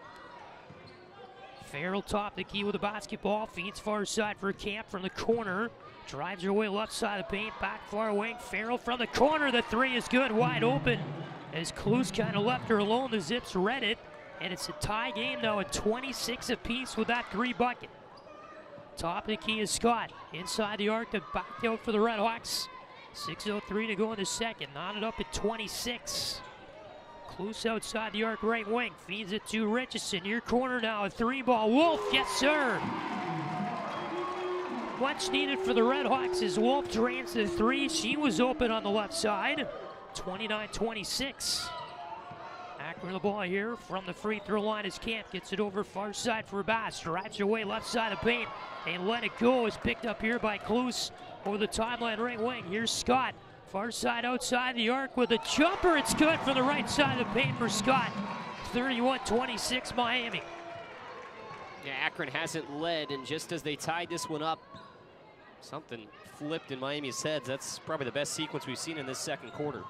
Farrell top the key with the basketball, feeds far side for Camp from the corner. Drives her way left side of the paint, back far wing. Farrell from the corner, the 3 is good, wide open. As Kloos kind of left her alone, the Zips read it. And it's a tie game now at 26 apiece with that 3 bucket. Top of the key is Scott. Inside the arc, to back out for the RedHawks. 6:03 to go in the second, knotted up at 26. Kloos outside the arc, right wing, feeds it to Richardson. Your corner now, a 3-ball. Wolf, yes sir! Much needed for the RedHawks as Wolf drains the 3. She was open on the left side. 29-26. Akron the ball here from the free throw line as Camp gets it over far side for Bass. Drives her way left side of paint and let it go. Is picked up here by Kloos over the timeline right wing. Here's Scott. Far side outside the arc with a jumper. It's good from the right side of the paint for Scott. 31-26 Miami. Yeah, Akron hasn't led, and just as they tied this one up, something flipped in Miami's heads. That's probably the best sequence we've seen in this second quarter.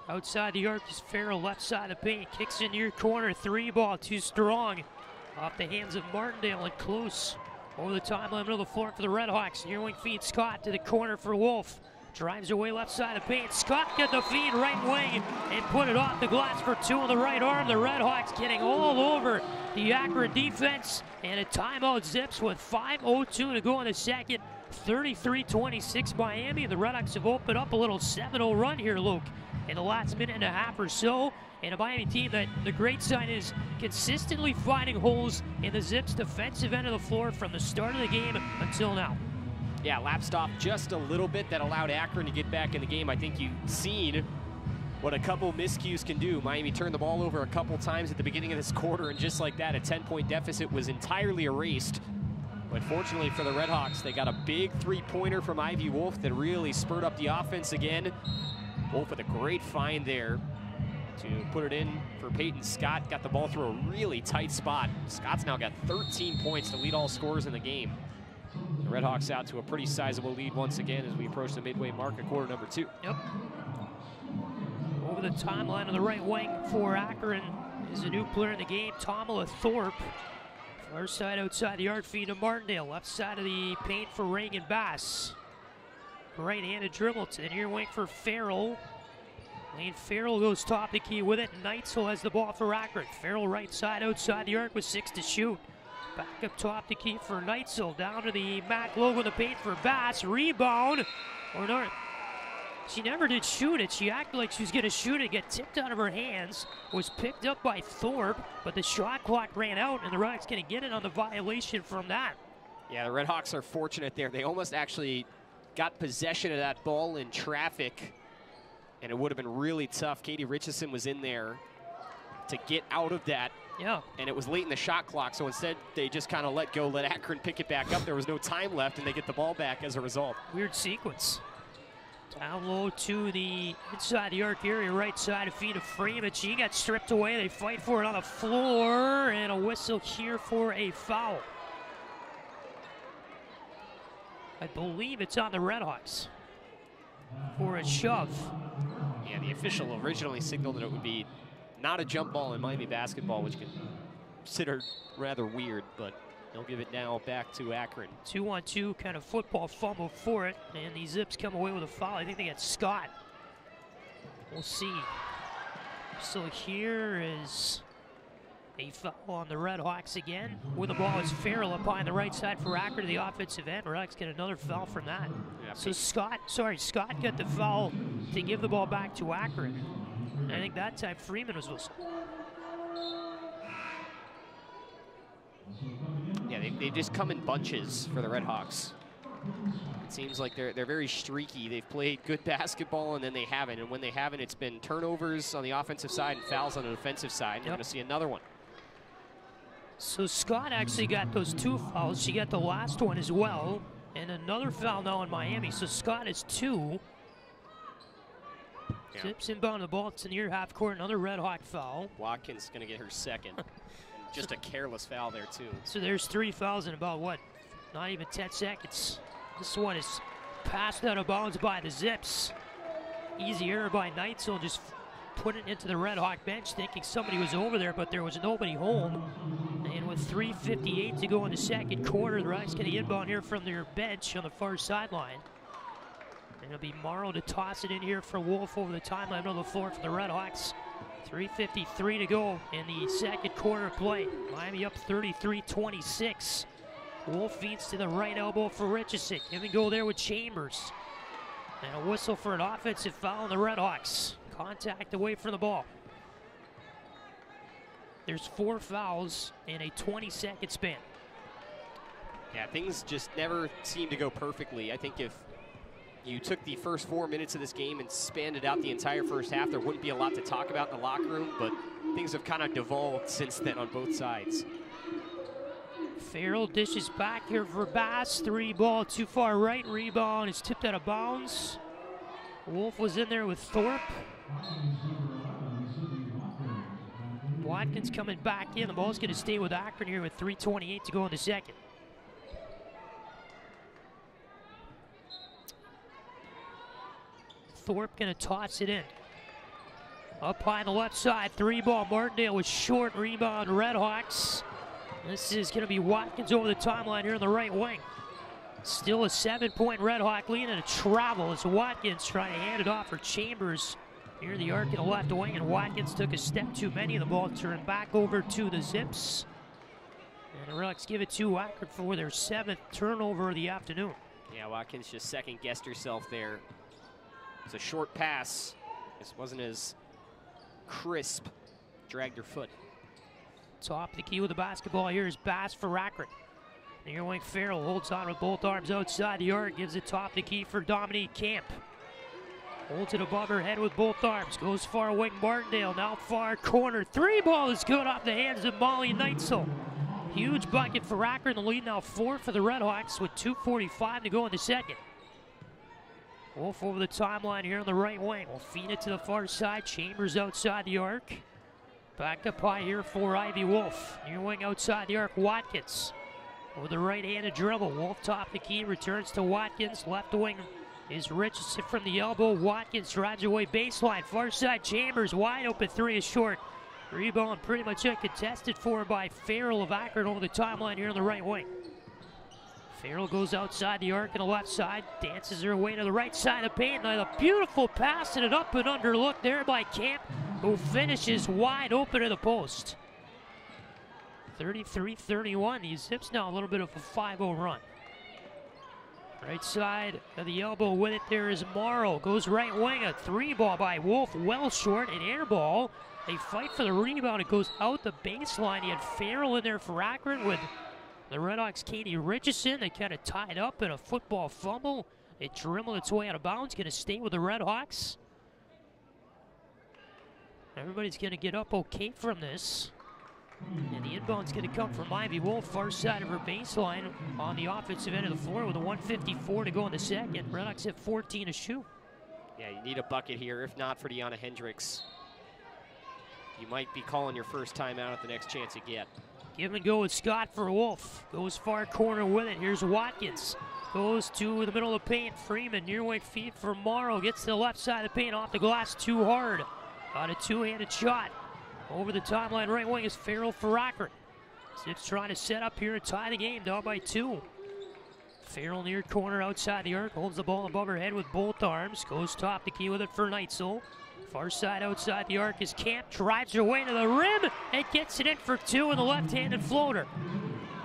Outside the arc is Farrell, left side of the paint. Kicks in your corner, 3-ball, too strong. Off the hands of Martindale and Kloos. Over the timeline, middle of the floor for the RedHawks. Near wing feed Scott to the corner for Wolf. Drives away left side of the paint. Scott got the feed right wing and put it off the glass for 2 on the right arm. The RedHawks getting all over the Akron defense. And a timeout Zips with 5:02 to go in the second. 33-26 Miami. The RedHawks have opened up a little 7-0 run here, Luke, in the last minute and a half or so. And a Miami team that the great sign is consistently finding holes in the Zips defensive end of the floor from the start of the game until now. Yeah, lapsed off just a little bit. That allowed Akron to get back in the game. I think you've seen what a couple miscues can do. Miami turned the ball over a couple times at the beginning of this quarter, and just like that, a 10-point deficit was entirely erased. But fortunately for the RedHawks, they got a big three-pointer from Ivy Wolf that really spurred up the offense again. Wolf with a great find there to put it in for Peyton Scott. Got the ball through a really tight spot. Scott's now got 13 points to lead all scorers in the game. The RedHawks out to a pretty sizable lead once again as we approach the midway mark of quarter number 2. Yep. Over the timeline on the right wing for Akron is a new player in the game, Tomala Thorpe. Far side outside the arc feed to Martindale. Left side of the paint for Reagan Bass. Right-handed dribble to the near wing for Farrell. Lane Farrell goes top the key with it. Neitzel has the ball for Akron. Farrell right side outside the arc with 6 to shoot. Back up top the key for Neitzel. Down to the MAC logo in the paint for Bass. Rebound. Or not. She never did shoot it. She acted like she was going to shoot it, get tipped out of her hands. Was picked up by Thorpe, but the shot clock ran out, and the RedHawks going to get it on the violation from that. Yeah, the RedHawks are fortunate there. They almost actually got possession of that ball in traffic, and it would have been really tough. Katie Richardson was in there to get out of that. Yeah. And it was late in the shot clock, so instead they just kind of let go, let Akron pick it back up. There was no time left, and they get the ball back as a result. Weird sequence. Down low to the inside the arc area, right side of feet of Freeman. She got stripped away. They fight for it on the floor, and a whistle here for a foul. I believe it's on the RedHawks for a shove. Yeah, the official originally signaled that it would be not a jump ball in Miami basketball, which can consider rather weird, but they'll give it now back to Akron. 2-on-2 kind of football fumble for it, and the Zips come away with a foul. I think they got Scott. We'll see. So here is a foul on the RedHawks again. With the ball is Farrell up on the right side for Akron to the offensive end. RedHawks get another foul from that. Yeah, so Scott got the foul to give the ball back to Akron. And I think that time Freeman was whistled. Yeah, they just come in bunches for the RedHawks. It seems like they're very streaky. They've played good basketball and then they haven't. And when they haven't, it's been turnovers on the offensive side and fouls on the defensive side. You're going to see another one. So Scott actually got those 2 fouls. She got the last one as well. And another foul now in Miami. So Scott is 2. Yeah. Zips inbound the ball to the near half court. Another RedHawk foul. Watkins going to get her second. Just a careless foul there, too. So there's 3 fouls in about, what, not even 10 seconds. This one is passed out of bounds by the Zips. Easy error by Neitzel, just put it into the RedHawk bench thinking somebody was over there, but there was nobody home. And with 3:58 to go in the second quarter, the RedHawks get the inbound here from their bench on the far sideline. And it'll be Morrow to toss it in here for Wolf over the timeline on the floor for the RedHawks. 3:53 to go in the second quarter play. Miami up 33-26. Wolf feeds to the right elbow for Richardson. Give and go there with Chambers. And a whistle for an offensive foul on the RedHawks. Contact away from the ball. There's 4 fouls in a 20-second span. Yeah, things just never seem to go perfectly. I think if you took the first 4 minutes of this game and spanned it out the entire first half, there wouldn't be a lot to talk about in the locker room, but things have kind of devolved since then on both sides. Farrell dishes back here for Bass. 3 ball too far right. Rebound is tipped out of bounds. Wolf was in there with Thorpe. Watkins coming back in. The ball's going to stay with Akron here with 3:28 to go in the second. Thorpe going to toss it in. Up high on the left side, 3 ball. Martindale with short rebound. RedHawks. This is going to be Watkins over the timeline here on the right wing. Still a 7-point RedHawk lead and a travel as Watkins trying to hand it off for Chambers near the arc in the left wing, and Watkins took a step too many. The ball turned back over to the Zips. And the RedHawks give it to Akron for their 7th turnover of the afternoon. Yeah, Watkins just second-guessed herself there. It's a short pass. This wasn't as crisp. Dragged her foot. Top of the key with the basketball here is Bass for Akron. Near wing Farrell holds on with both arms outside the arc. Gives it top of the key for Dominique Camp. Holds it above her head with both arms. Goes far wing Martindale. Now far corner. Three ball is good off the hands of Molly Neitzel. Huge bucket for Akron. The lead now 4 for the RedHawks with 2:45 to go in the second. Wolf over the timeline here on the right wing. Will feed it to the far side. Chambers outside the arc. Back up high here for Ivy Wolf. Near wing outside the arc. Watkins with the right-handed dribble. Wolf top the key. Returns to Watkins. Left wing is Richardson from the elbow. Watkins drives away baseline. Far side Chambers. Wide open three is short. Rebound pretty much uncontested for by Farrell of Akron over the timeline here on the right wing. Farrell goes outside the arc on the left side. Dances her way to the right side of paint. Now a beautiful pass and an up and under look there by Camp, who finishes wide open to the post. 33-31. He zips now a little bit of a 5-0 run. Right side of the elbow with it there is Morrow. Goes right wing. A three ball by Wolf. Well short. An air ball. They fight for the rebound. It goes out the baseline. He had Farrell in there for Akron with the RedHawks' Katie Richardson. They kind of tied up in a football fumble. It dribbled its way out of bounds. Going to stay with the RedHawks. Everybody's going to get up okay from this. And the inbound's going to come from Ivy Wolf, far side of her baseline on the offensive end of the floor with a 1:54 to go in the second. RedHawks have 14 to shoot. Yeah, you need a bucket here. If not for Deanna Hendricks, you might be calling your first time out at the next chance you get. Give and go with Scott for Wolf. Goes far corner with it. Here's Watkins. Goes to the middle of the paint. Freeman near wing feed for Morrow. Gets to the left side of the paint off the glass too hard. On a two-handed shot. Over the timeline right wing is Farrell for Akron. Zips trying to set up here and tie the game, down by 2. Farrell near corner outside the arc. Holds the ball above her head with both arms. Goes top the key with it for Neitzel. Far side outside the arc is Camp. Drives her way to the rim and gets it in for 2 in the left-handed floater.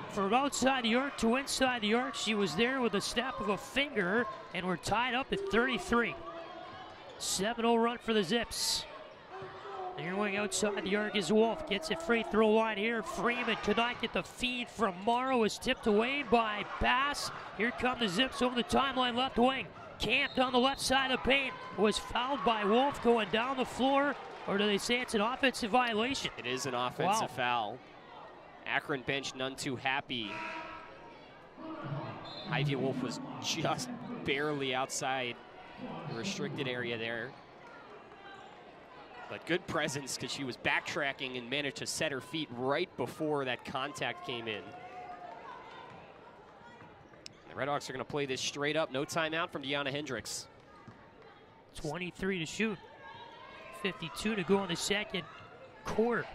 From outside the arc to inside the arc, she was there with a snap of a finger, and we're tied up at 33. 7-0 run for the Zips. Near wing outside the arc is Wolf. Gets it free throw line here. Freeman could not get the feed from Morrow. Is tipped away by Bass. Here come the Zips over the timeline left wing. Camp on the left side of the paint. Was fouled by Wolf going down the floor. Or do they say it's an offensive violation? It is an offensive foul. Akron bench none too happy. Ivy Wolf was just barely outside the restricted area there. But good presence because she was backtracking and managed to set her feet right before that contact came in. The RedHawks are going to play this straight up. No timeout from Deanna Hendricks. 23 to shoot. 52 to go in the second quarter.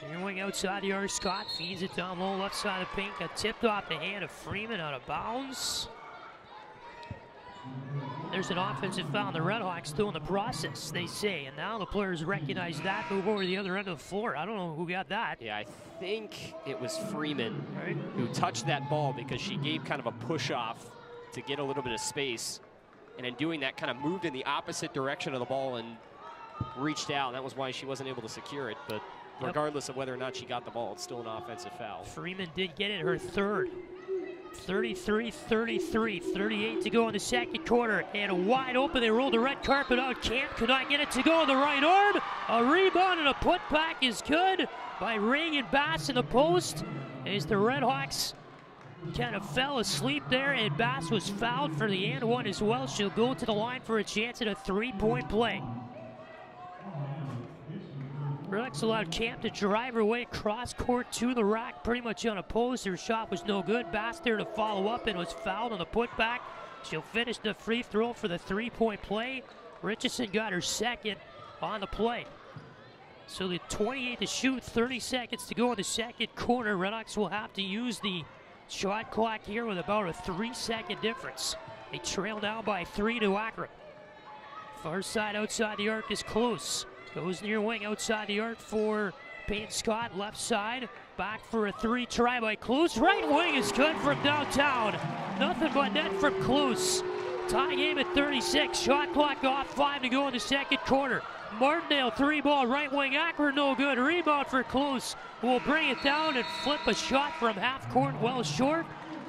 Near wing outside the arc. Scott feeds it down low left side of the paint. Got tipped off the hand of Freeman out of bounds. There's an offensive foul. The RedHawks still in the process, they say. And now the players recognize that, move over to the other end of the floor. I don't know who got that. Yeah, I think it was Freeman who touched that ball because she gave kind of a push-off to get a little bit of space. And in doing that, kind of moved in the opposite direction of the ball and reached out. That was why she wasn't able to secure it. But regardless of whether or not she got the ball, it's still an offensive foul. Freeman did get it, her third. 33-33, 38 to go in the second quarter. And wide open, they rolled the red carpet out. Camp could not get it to go on the right arm. A rebound and a putback is good by Reagan Bass in the post. As the RedHawks kind of fell asleep there, and Bass was fouled for the and one as well. She'll go to the line for a chance at a three-point play. RedHawks allowed Camp to drive her way across court to the rack, pretty much unopposed. Her shot was no good. Bass there to follow up and was fouled on the putback. She'll finish the free throw for the three-point play. Richardson got her second on the play. So the 28 to shoot, 30 seconds to go in the second quarter. RedHawks will have to use the shot clock here with about a 3-second difference. They trail now by 3 to Akron. Far side outside the arc is close. Goes near wing outside the arc for Payne Scott. Left side, back for a 3, try by Kluse. Right wing is good from downtown. Nothing but net from Kluse. Tie game at 36. Shot clock off, 5 to go in the second quarter. Martindale, 3-ball, right wing. Akron, no good. Rebound for Close. Will bring it down and flip a shot from half court well short.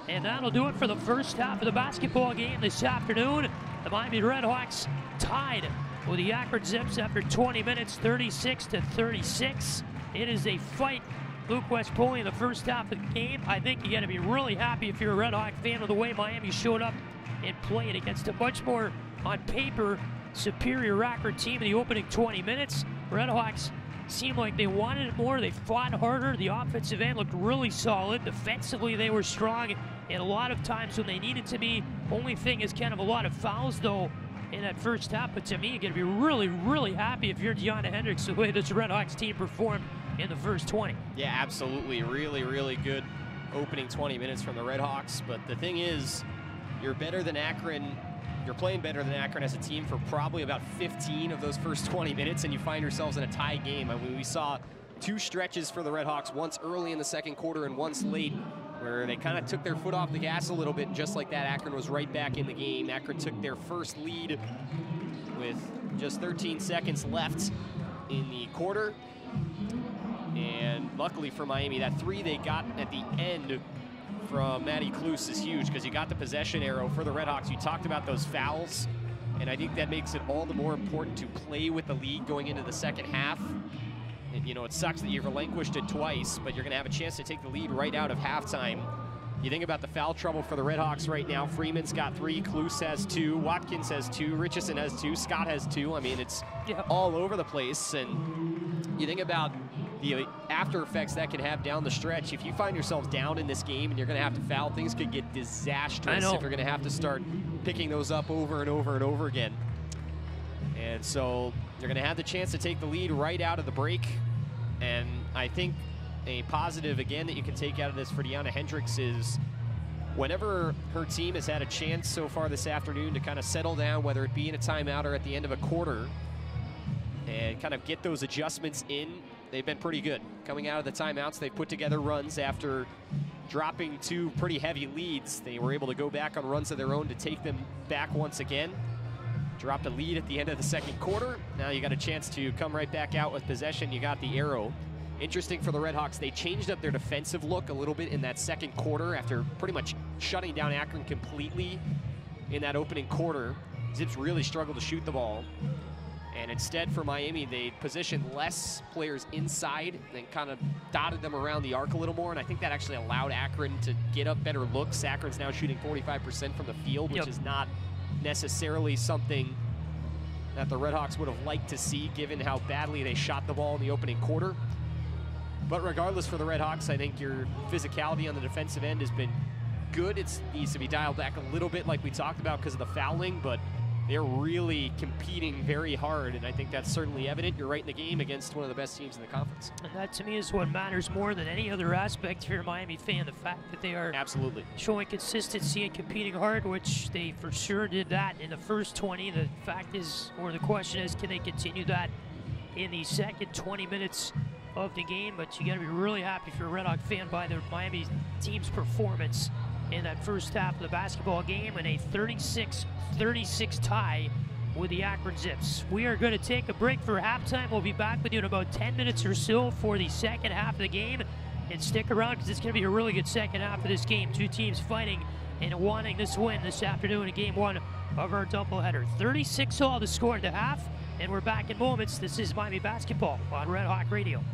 And that'll do it for the first half of the basketball game this afternoon. The Miami RedHawks tied with the Akron Zips after 20 minutes, 36-36. It is a fight. Luke West Poley in the first half of the game. I think you got to be really happy if you're a Red Hawk fan of the way Miami showed up and played against a much more, on paper, superior Akron team in the opening 20 minutes. Red Hawks seemed like they wanted it more. They fought harder. The offensive end looked really solid. Defensively, they were strong. And a lot of times when they needed to be, only thing is kind of a lot of fouls, though, in that first half. But to me, you're going to be really, really happy if you're Deanna Hendricks, the way this Red Hawks team performed in the first 20. Yeah, absolutely. Really, really good opening 20 minutes from the RedHawks. But the thing is, you're better than Akron. You're playing better than Akron as a team for probably about 15 of those first 20 minutes, and you find yourselves in a tie game. I mean, we saw two stretches for the RedHawks, once early in the second quarter and once late, where they kind of took their foot off the gas a little bit, and just like that, Akron was right back in the game. Akron took their first lead with just 13 seconds left in the quarter. And luckily for Miami, that three they got at the end from Maddie Klus is huge, because you got the possession arrow for the RedHawks. You talked about those fouls, and I think that makes it all the more important to play with the lead going into the second half. And, you know, it sucks that you've relinquished it twice, but you're going to have a chance to take the lead right out of halftime. You think about the foul trouble for the RedHawks right now. Freeman's got 3, Klus has 2, Watkins has 2, Richardson has 2, Scott has 2. I mean, it's all over the place. And you think about the after effects that can have down the stretch. If you find yourselves down in this game and you're going to have to foul, things could get disastrous if you're going to have to start picking those up over and over and over again. And so you're going to have the chance to take the lead right out of the break. And I think a positive, again, that you can take out of this for Deanna Hendricks is whenever her team has had a chance so far this afternoon to kind of settle down, whether it be in a timeout or at the end of a quarter, and kind of get those adjustments in, they've been pretty good. Coming out of the timeouts, they've put together runs after dropping 2 pretty heavy leads. They were able to go back on runs of their own to take them back once again. Dropped a lead at the end of the second quarter. Now you got a chance to come right back out with possession. You got the arrow. Interesting for the RedHawks, they changed up their defensive look a little bit in that second quarter after pretty much shutting down Akron completely in that opening quarter. Zips really struggled to shoot the ball. And instead for Miami, they positioned less players inside and kind of dotted them around the arc a little more. And I think that actually allowed Akron to get up better looks. Akron's now shooting 45% from the field, which is not necessarily something that the RedHawks would have liked to see given how badly they shot the ball in the opening quarter. But regardless for the RedHawks, I think your physicality on the defensive end has been good. It needs to be dialed back a little bit like we talked about because of the fouling, but they're really competing very hard, and I think that's certainly evident. You're right in the game against one of the best teams in the conference. And that, to me, is what matters more than any other aspect if you're a Miami fan, the fact that they are showing consistency and competing hard, which they for sure did that in the first 20. The fact is, or the question is, can they continue that in the second 20 minutes of the game? But you got to be really happy if you're a Red Hawk fan by the Miami team's performance in that first half of the basketball game, and a 36-36 tie with the Akron Zips. We are going to take a break for halftime. We'll be back with you in about 10 minutes or so for the second half of the game. And stick around because it's going to be a really good second half of this game. Two teams fighting and wanting this win this afternoon in game 1 of our doubleheader. 36-all the score at the half, and we're back in moments. This is Miami basketball on Red Hawk Radio.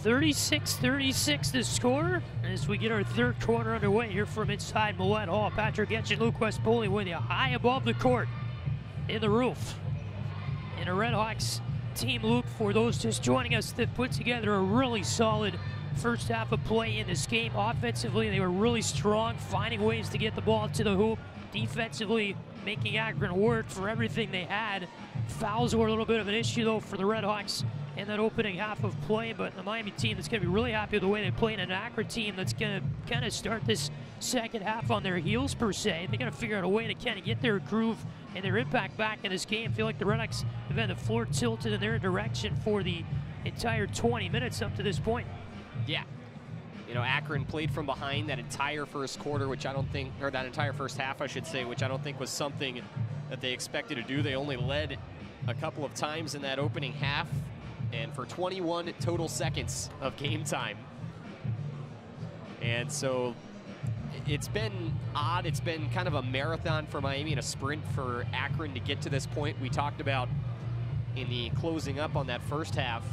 36-36 the score as we get our third quarter underway here from inside Millett Hall. Patrick Geshan, Luke West Poley with you high above the court in the roof. And a RedHawks team, Luke, for those just joining us, that put together a really solid first half of play in this game. Offensively, they were really strong, finding ways to get the ball to the hoop. Defensively, making Akron work for everything they had. Fouls were a little bit of an issue, though, for the RedHawks in that opening half of play, but the Miami team that's going to be really happy with the way they play, and an Akron team that's going to kind of start this second half on their heels, per se. They're going to figure out a way to kind of get their groove and their impact back in this game. I feel like the RedHawks have had the floor tilted in their direction for the entire 20 minutes up to this point. Yeah. You know, Akron played from behind that entire first quarter, which I don't think, or that entire first half, I should say, which I don't think was something that they expected to do. They only led a couple of times in that opening half, and for 21 total seconds of game time. And so it's been odd. It's been kind of a marathon for Miami and a sprint for Akron to get to this point. We talked about in the closing up on that first half,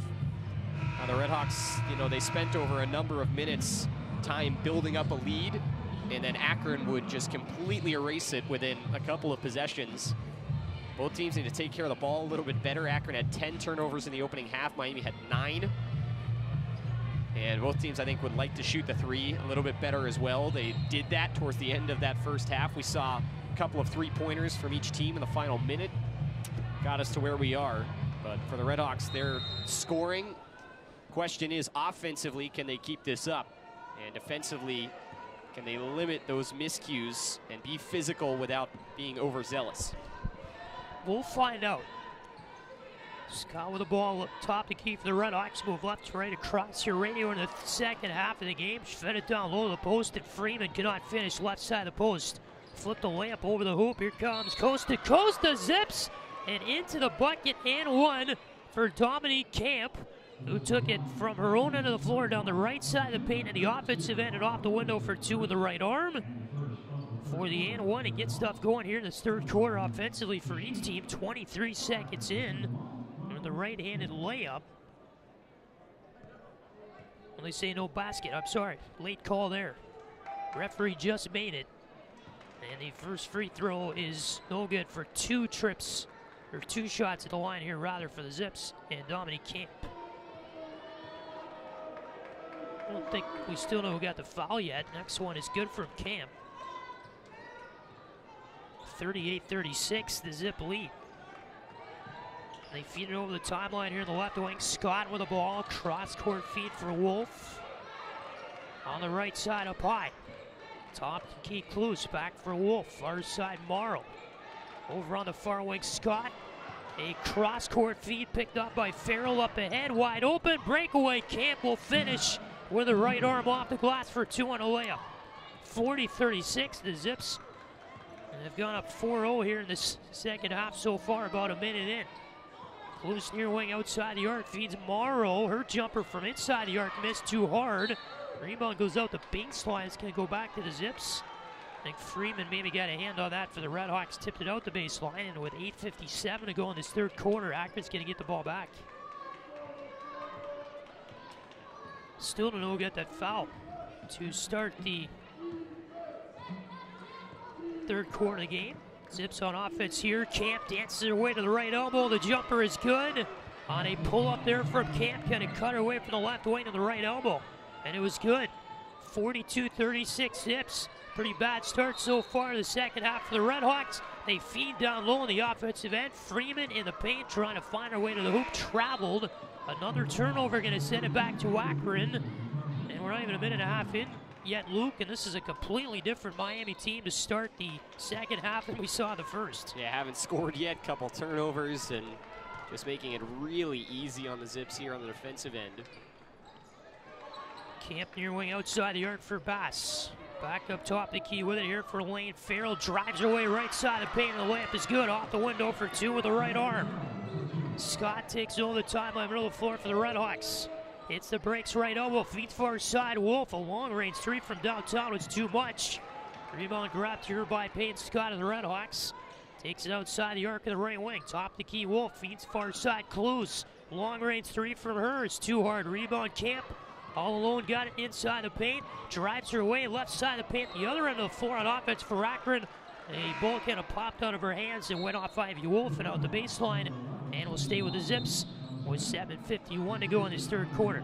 the RedHawks, you know, they spent over a number of minutes time building up a lead, and then Akron would just completely erase it within a couple of possessions. Both teams need to take care of the ball a little bit better. Akron had 10 turnovers in the opening half. Miami had 9. And both teams, I think, would like to shoot the three a little bit better as well. They did that towards the end of that first half. We saw a couple of three-pointers from each team in the final minute. Got us to where we are. But for the RedHawks, they're scoring. Question is, offensively, can they keep this up? And defensively, can they limit those miscues and be physical without being overzealous? We'll find out. Scott with the ball up top to keep the RedHawks. Move left to right across your radio in the second half of the game. Fed it down low to the post, and Freeman cannot finish left side of the post. Flip the layup over the hoop. Here comes coast to coast, the zips, and into the bucket and one for Dominique Camp, who took it from her own end of the floor down the right side of the paint and the offensive end and off the window for two with the right arm. For the and one, and get stuff going here in this third quarter offensively for each team. 23 seconds in with the right-handed layup. Well, they say no basket. I'm sorry, late call there. Referee just made it. And the first free throw is no good for two trips, or two shots at the line here, rather, for the Zips and Dominique Camp. I don't think we still know who got the foul yet. Next one is good from Camp. 38-36, the Zip lead. They feed it over the timeline here in the left wing. Scott with the ball, cross-court feed for Wolf. On the right side up high. Top to keep Klus, back for Wolf. Far side Morrow. Over on the far wing, Scott. A cross-court feed picked up by Farrell up ahead, wide open. Breakaway, Camp will finish with the right arm off the glass for two on a layup. 40-36, the Zips. And they've gone up 4-0 here in this second half so far, about a minute in. Klus near wing outside the arc, feeds Morrow. Her jumper from inside the arc missed too hard. Rebound goes out the baseline. It's going to go back to the Zips. I think Freeman maybe got a hand on that for the RedHawks. Tipped it out the baseline, and with 8:57 to go in this third quarter, Akron's going to get the ball back. Still don't know who got that foul to start the third quarter of the game. Zips on offense here. Camp dances her way to the right elbow. The jumper is good. On a pull-up there from Camp, kind of cut her way from the left wing to the right elbow. And it was good. 42-36 Zips. Pretty bad start so far in the second half for the RedHawks. They feed down low on the offensive end. Freeman in the paint trying to find her way to the hoop. Traveled. Another turnover going to send it back to Akron. And we're not even a minute and a half in yet, Luke, and this is a completely different Miami team to start the second half than we saw the first. Yeah, haven't scored yet. Couple turnovers and just making it really easy on the Zips here on the defensive end. Camp near wing outside the arc for Bass. Back up top the key with it here for Lane. Farrell drives her way right side of the paint, and the layup is good. Off the window for two with the right arm. Scott takes over the timeline, middle of the floor for the RedHawks. Hits the brakes right elbow, feet far side. Wolf, a long-range three from downtown was too much. Rebound grabbed here by Peyton Scott of the RedHawks. Takes it outside the arc of the right wing. Top the key, Wolf feeds far side. Klus Long range three from her. It's too hard. Rebound Camp. All alone, got it inside the paint. Drives her away, left side of the paint. The other end of the floor on offense for Akron. A ball kind of popped out of her hands and went off Ivy Wolf and out the baseline. And will stay with the Zips with 7:51 to go in this third quarter.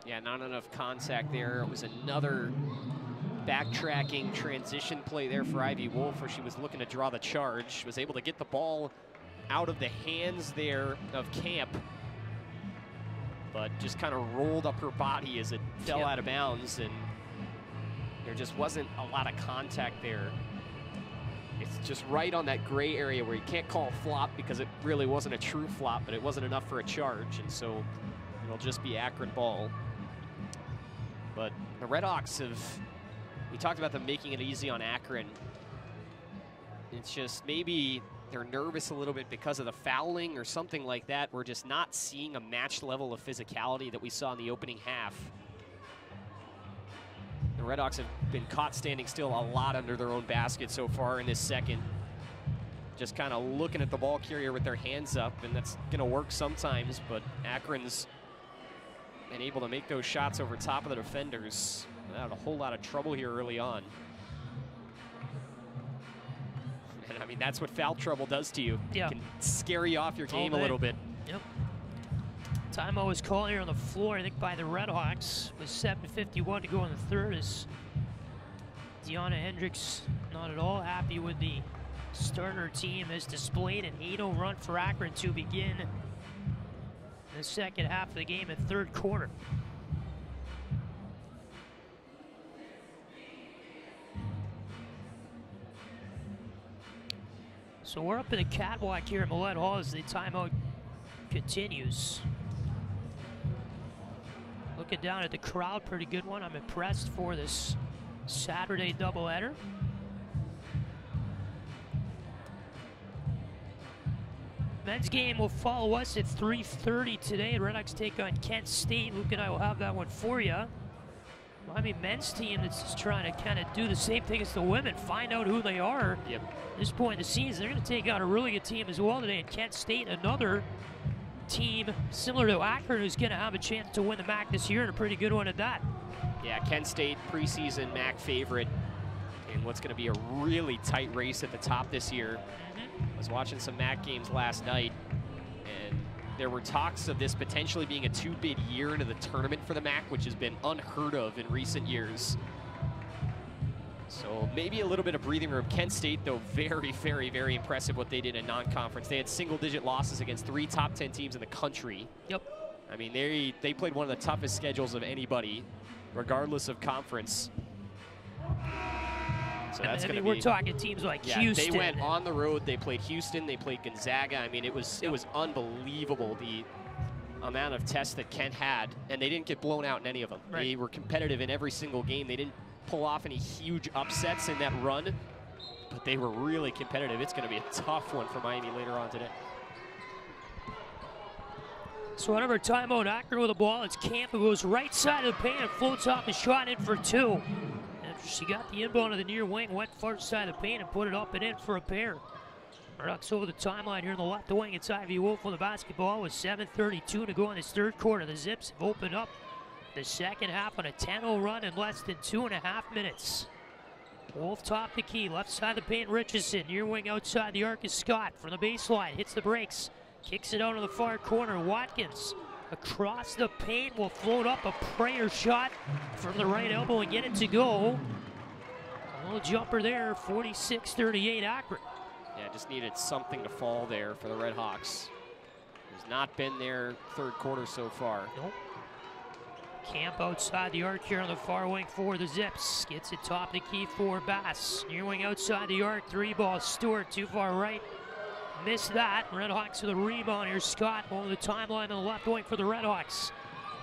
Yeah, not enough contact there. It was another backtracking transition play there for Ivy Wolf where she was looking to draw the charge. She was able to get the ball out of the hands there of Camp, but just kind of rolled up her body as it fell out of bounds, and there just wasn't a lot of contact there. It's just right on that gray area where you can't call a flop because it really wasn't a true flop, but it wasn't enough for a charge, and so it'll just be Akron ball. But the RedHawks we talked about them making it easy on Akron. It's just maybe they're nervous a little bit because of the fouling or something like that. We're just not seeing a matched level of physicality that we saw in the opening half. The RedHawks have been caught standing still a lot under their own basket so far in this second. Just kind of looking at the ball carrier with their hands up, and that's going to work sometimes, but Akron's been able to make those shots over top of the defenders without a whole lot of trouble here early on. And I mean, that's what foul trouble does to you. Yeah. It can scare you off your game a little bit. Yep. Timeout was called here on the floor, I think, by the RedHawks with 7:51 to go in the third. As Deanna Hendricks not at all happy with the starter team has displayed an 8-0 run for Akron to begin the second half of the game in third quarter. So we're up in the catwalk here at Millett Hall as the timeout continues. Looking down at the crowd, pretty good one. I'm impressed for this Saturday doubleheader. Men's game will follow us at 3:30 today. RedHawks take on Kent State. Luke and I will have that one for you. Miami men's team that's just trying to kind of do the same thing as the women, find out who they are. Yep. At this point in the season, they're going to take on a really good team as well today. And Kent State, another team similar to Akron, who's going to have a chance to win the MAC this year, and a pretty good one at that. Yeah, Kent State preseason MAC favorite in what's going to be a really tight race at the top this year. I was watching some MAC games last night, and there were talks of this potentially being a two-bid year into the tournament for the MAC, which has been unheard of in recent years. So maybe a little bit of breathing room. Kent State, though, very, very, very impressive what they did in non-conference. They had single-digit losses against 3 top 10 teams in the country. Yep. I mean, they played one of the toughest schedules of anybody, regardless of conference. So that's going to be. We're talking teams like Houston. They went on the road. They played Houston. They played Gonzaga. I mean, it was unbelievable the amount of tests that Kent had, and they didn't get blown out in any of them. Right. They were competitive in every single game. They didn't pull off any huge upsets in that run, but they were really competitive. It's going to be a tough one for Miami later on today. So out of our timeout, Akron with the ball. It's Camp who goes right side of the paint and floats off the shot in for 2. After she got the inbound to the near wing, went far side of the paint and put it up and in for a pair. RedHawks over the timeline here in the left wing. It's Ivy Wolf with the basketball with 7:32 to go in this third quarter. The Zips have opened up the second half on a 10-0 run in less than 2.5 minutes. Wolf top the key, left side of the paint, Richardson. Near wing outside the arc is Scott from the baseline. Hits the brakes, kicks it out to the far corner. Watkins across the paint will float up a prayer shot from the right elbow and get it to go. A little jumper there, 46-38 Akron. Yeah, just needed something to fall there for the RedHawks. Has not been their third quarter so far. Nope. Camp outside the arc here on the far wing for the Zips. Gets it top of the key for Bass. Near wing outside the arc, 3-ball. Stewart too far right. Missed that. RedHawks with a rebound here. Scott over the timeline on the left wing for the RedHawks.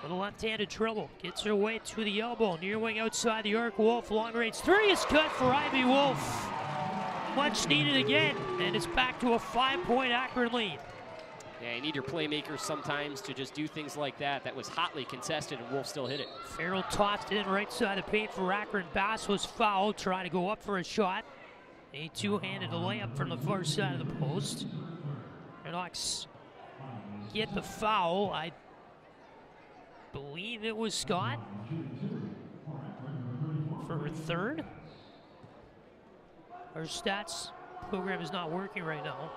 With a left-handed dribble. Gets her way to the elbow. Near wing outside the arc. Wolf, long range 3 is cut for Ivy Wolf. Much needed again. And it's back to a 5-point Akron lead. Yeah, you need your playmakers sometimes to just do things like that. That was hotly contested, and Wolf still hit it. Farrell tossed it in right side of the paint for Akron. Bass was fouled, trying to go up for a shot. A two-handed layup from the far side of the post. RedHawks get the foul. I believe it was Scott for a third. Our stats program is not working right now.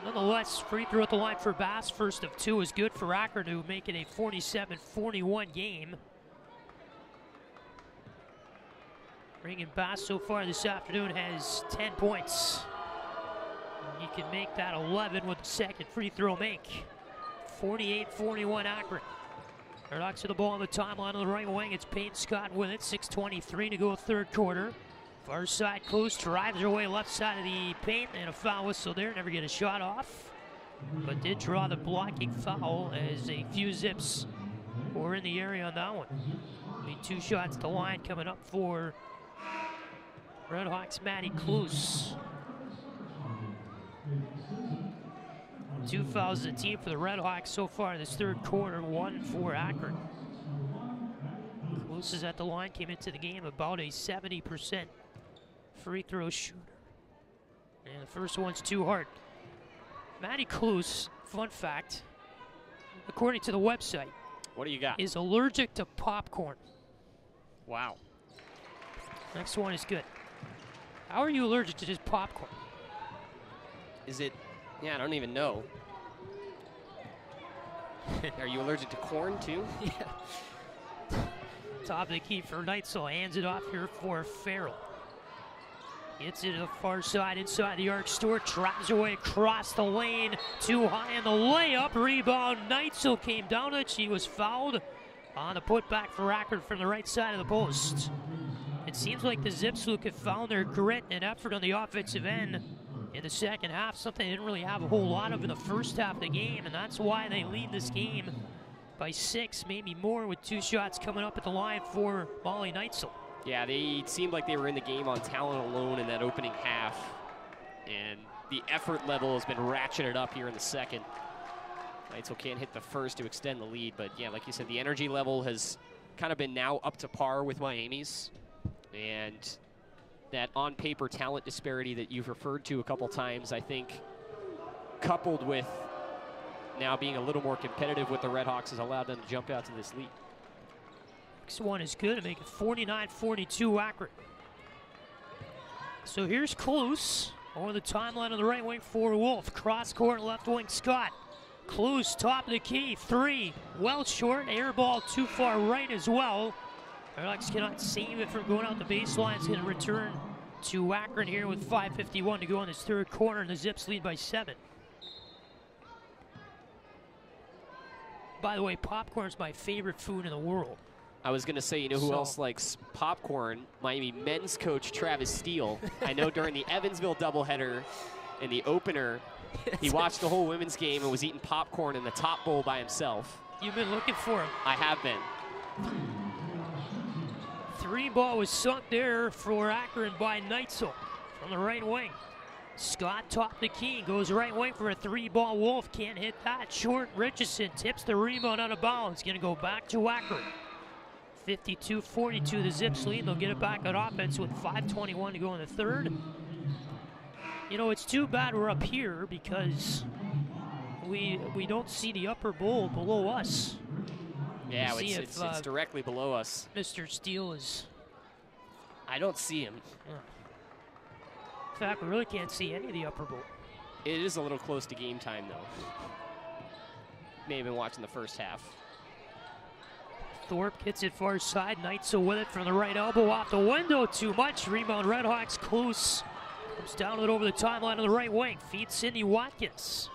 Nonetheless, free throw at the line for Bass, first of two, is good for Akron to make it a 47-41 game. Bringing Bass so far this afternoon has 10 points. And he can make that 11 with the second free throw make. 48-41 Akron. RedHawks with the ball on the timeline on the right wing. It's Peyton Scott with it. 6:23 to go third quarter. Far side close, drives her way left side of the paint, and a foul whistle there. Never get a shot off, but did draw the blocking foul as a few Zips were in the area on that one. Only 2 shots to line coming up for RedHawks Maddie Klus. 2 fouls as a team for the RedHawks so far in this third quarter, 1 for Akron. Klus is at the line, came into the game about a 70% free throw shooter. And the first one's too hard. Maddie Klus, fun fact, according to the website, what do you got? Is allergic to popcorn. Wow. Next one is good. How are you allergic to just popcorn? Is it? Yeah, I don't even know. Are you allergic to corn too? Yeah. Top of the key for Neitzel, hands it off here for Farrell. Gets it to the far side, inside the arc. Stewart drives away across the lane. Too high on the layup. Rebound. Neitzel came down it. She was fouled on the putback for Akron from the right side of the post. It seems like the Zips have found their grit and effort on the offensive end in the second half, something they didn't really have a whole lot of in the first half of the game, and that's why they lead this game by 6, maybe more, with 2 shots coming up at the line for Molly Neitzel. Yeah, they seemed like they were in the game on talent alone in that opening half, and the effort level has been ratcheted up here in the second. Neitzel can't hit the first to extend the lead, but yeah, like you said, the energy level has kind of been now up to par with Miami's, and that on-paper talent disparity that you've referred to a couple times, I think, coupled with now being a little more competitive with the RedHawks, has allowed them to jump out to this lead. Next one is good to make it 49-42 Akron. So here's Klus over the timeline on the right wing for Wolf. Cross court left wing Scott. Klus top of the key, 3, well short, air ball too far right as well. RedHawks cannot save it from going out the baseline. It's going to return to Akron here with 5:51 to go in this third quarter, and the Zips lead by 7. By the way, popcorn is my favorite food in the world. I was going to say, you know who else likes popcorn? Miami men's coach Travis Steele. I know during the Evansville doubleheader in the opener, he watched the whole women's game and was eating popcorn in the top bowl by himself. You've been looking for him. I have been. 3 ball was sunk there for Akron by Neitzel from the right wing. Scott top the key, goes right wing for a 3-ball. Wolf can't hit that. Short. Richardson tips the rebound out of bounds. Going to go back to Akron. 52-42 the Zips lead. They'll get it back on offense with 5:21 to go in the third. You know, it's too bad we're up here because we don't see the upper bowl below us. Yeah, it's directly below us. Mr. Steele is... I don't see him. In fact, we really can't see any of the upper bowl. It is a little close to game time, though. May have been watching the first half. Thorpe gets it far side. Neitzel with it from the right elbow off the window. Too much. Rebound RedHawks. Klus comes down with it over the timeline on the right wing. Feeds Sydney Watkins.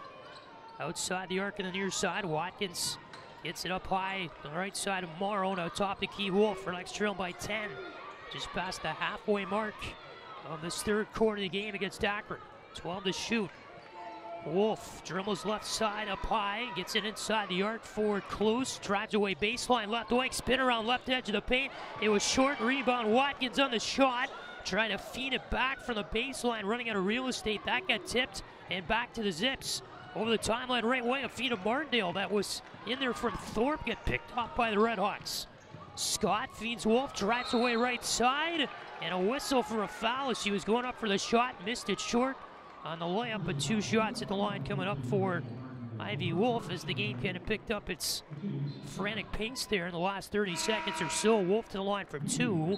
Outside the arc on the near side. Watkins gets it up high on the right side of Morrow. Now top the key. Wolf for next trail by 10. Just past the halfway mark of this third quarter of the game against Akron. 12 to shoot. Wolf dribbles left side up high, gets it inside the arc for Klus, drives away baseline left wing, spin around left edge of the paint. It was short, rebound. Watkins on the shot, trying to feed it back from the baseline, running out of real estate. That got tipped and back to the Zips. Over the timeline right wing, a feed of Martindale that was in there from Thorpe, get picked off by the RedHawks. Scott feeds Wolf, drives away right side, and a whistle for a foul as she was going up for the shot, missed it short on the layup, but 2 shots at the line coming up for Ivy Wolf, as the game kind of picked up its frantic pace there in the last 30 seconds or so. Wolf to the line for 2.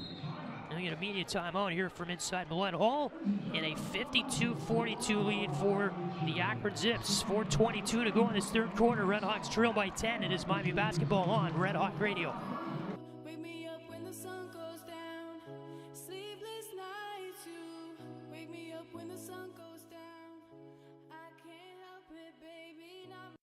Now we get a media timeout here from inside Millett Hall, and a 52-42 lead for the Akron Zips. 4:22 to go in this third quarter. RedHawks trail by 10. It is Miami basketball on Red Hawk Radio. Wake me up when the sun goes down. Sleepless nights, you wake me up when the sun goes down. I can't help it, baby. Not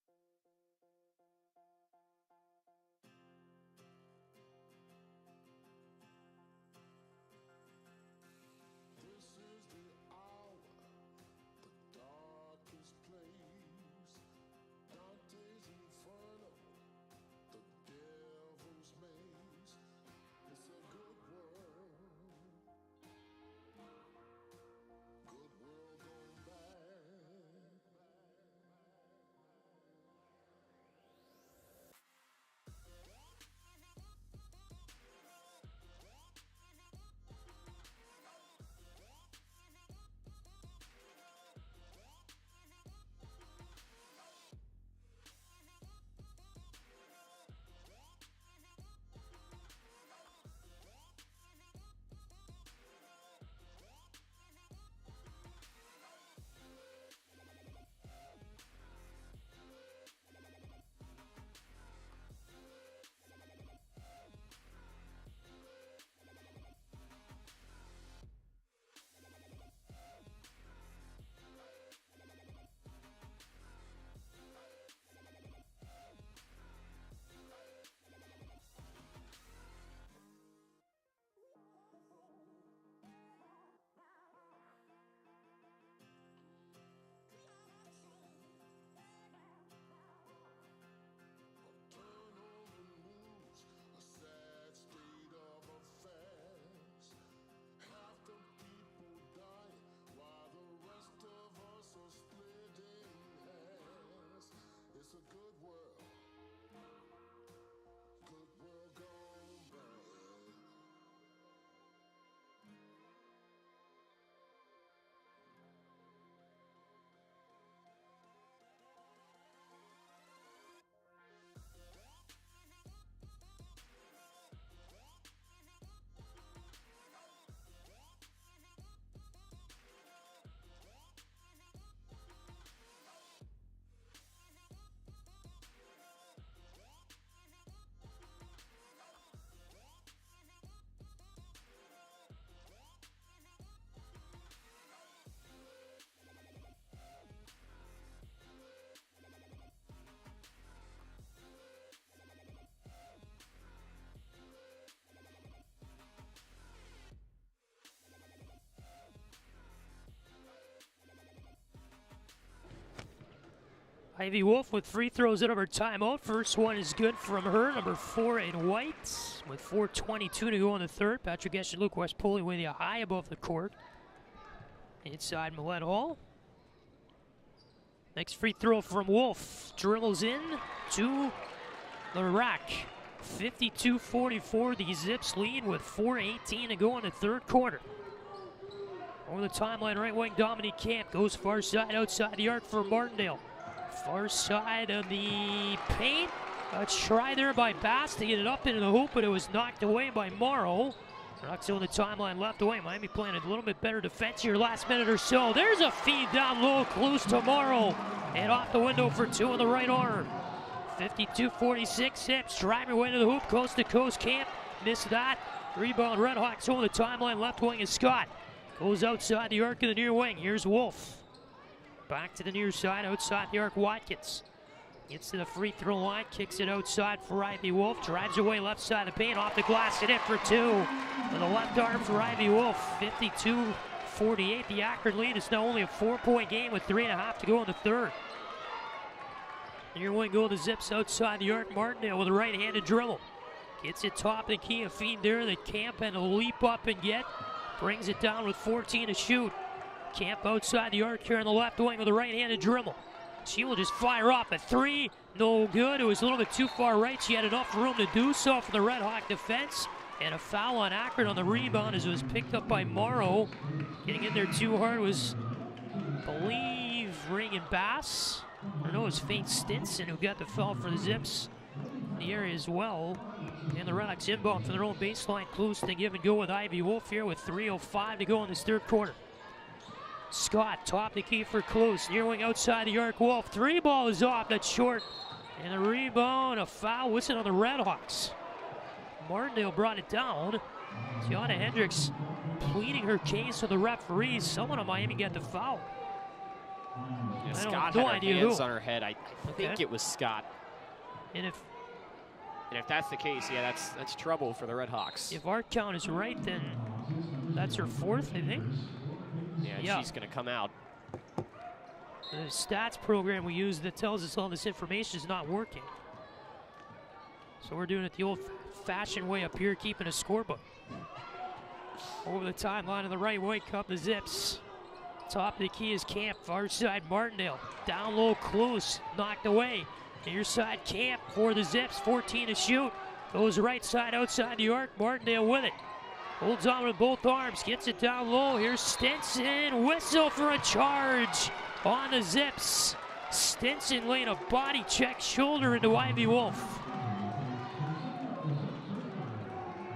Ivy Wolf with free throws out of her timeout. First one is good from her, number 4 in white. With 4:22 to go in the third. Patrick Geshan, Luke West Poley with you high above the court. Inside Millett Hall. Next free throw from Wolf. Dribbles in to the rack. 52-44, the Zips lead with 4:18 to go in the third quarter. Over the timeline, right wing Dominique Camp goes far side outside the arc for Martindale. Far side of the paint. A try there by Bass to get it up into the hoop, but it was knocked away by Morrow. Knocks on the timeline left away. Miami playing a little bit better defense here last minute or so. There's a feed down low, close to Morrow. And off the window for 2 on the right arm. 52-46, Zips driving away to the hoop, coast to coast. Camp missed that. Rebound RedHawks on the timeline left wing is Scott. Goes outside the arc of the near wing. Here's Wolf. Back to the near side, outside the arc, Watkins. Gets to the free throw line, kicks it outside for Ivy Wolf. Drives away left side of the paint, off the glass and in for 2. With the left arm for Ivy Wolf. 52-48, the Akron lead is now only a 4-point game with 3.5 to go in the third. Near wing go the Zips outside the arc. Martindale with a right-handed dribble. Gets it top and key, a feed there that Camp and a leap up and get. Brings it down with 14 to shoot. Camp outside the arc here on the left wing with a right-handed dribble. She will just fire off a 3. No good. It was a little bit too far right. She had enough room to do so for the Red Hawk defense. And a foul on Akron on the rebound as it was picked up by Morrow. Getting in there too hard was, I believe, Ring and Bass. I know it was Faith Stinson who got the foul for the Zips in the area as well. And the RedHawks inbound for their own baseline. Close to give and go with Ivy Wolf here with 3:05 to go in this third quarter. Scott, top the key for Close. Near wing outside the arc. Wolf, 3 ball is off. That's short. And a rebound, a foul. Whistle on the RedHawks. Martindale brought it down. Tiana Hendricks pleading her case with the referees. Someone on Miami got the foul. Yeah, I Scott don't had no her idea hands who. on her head. I think it was Scott. And if that's the case, yeah, that's trouble for the RedHawks. if our count is right, then that's her 4th, I think. Yeah, she's going to come out. The stats program we use that tells us all this information is not working. So we're doing it the old-fashioned way up here, keeping a scorebook. Over the timeline of the right wing come the Zips. Top of the key is Camp, far side Martindale. Down low, Close, knocked away. Near side Camp for the Zips, 14 to shoot. Goes right side outside the arc, Martindale with it. Holds on with both arms, gets it down low. Here's Stinson, whistle for a charge on the Zips. Stinson laying a body check shoulder into Ivy Wolf.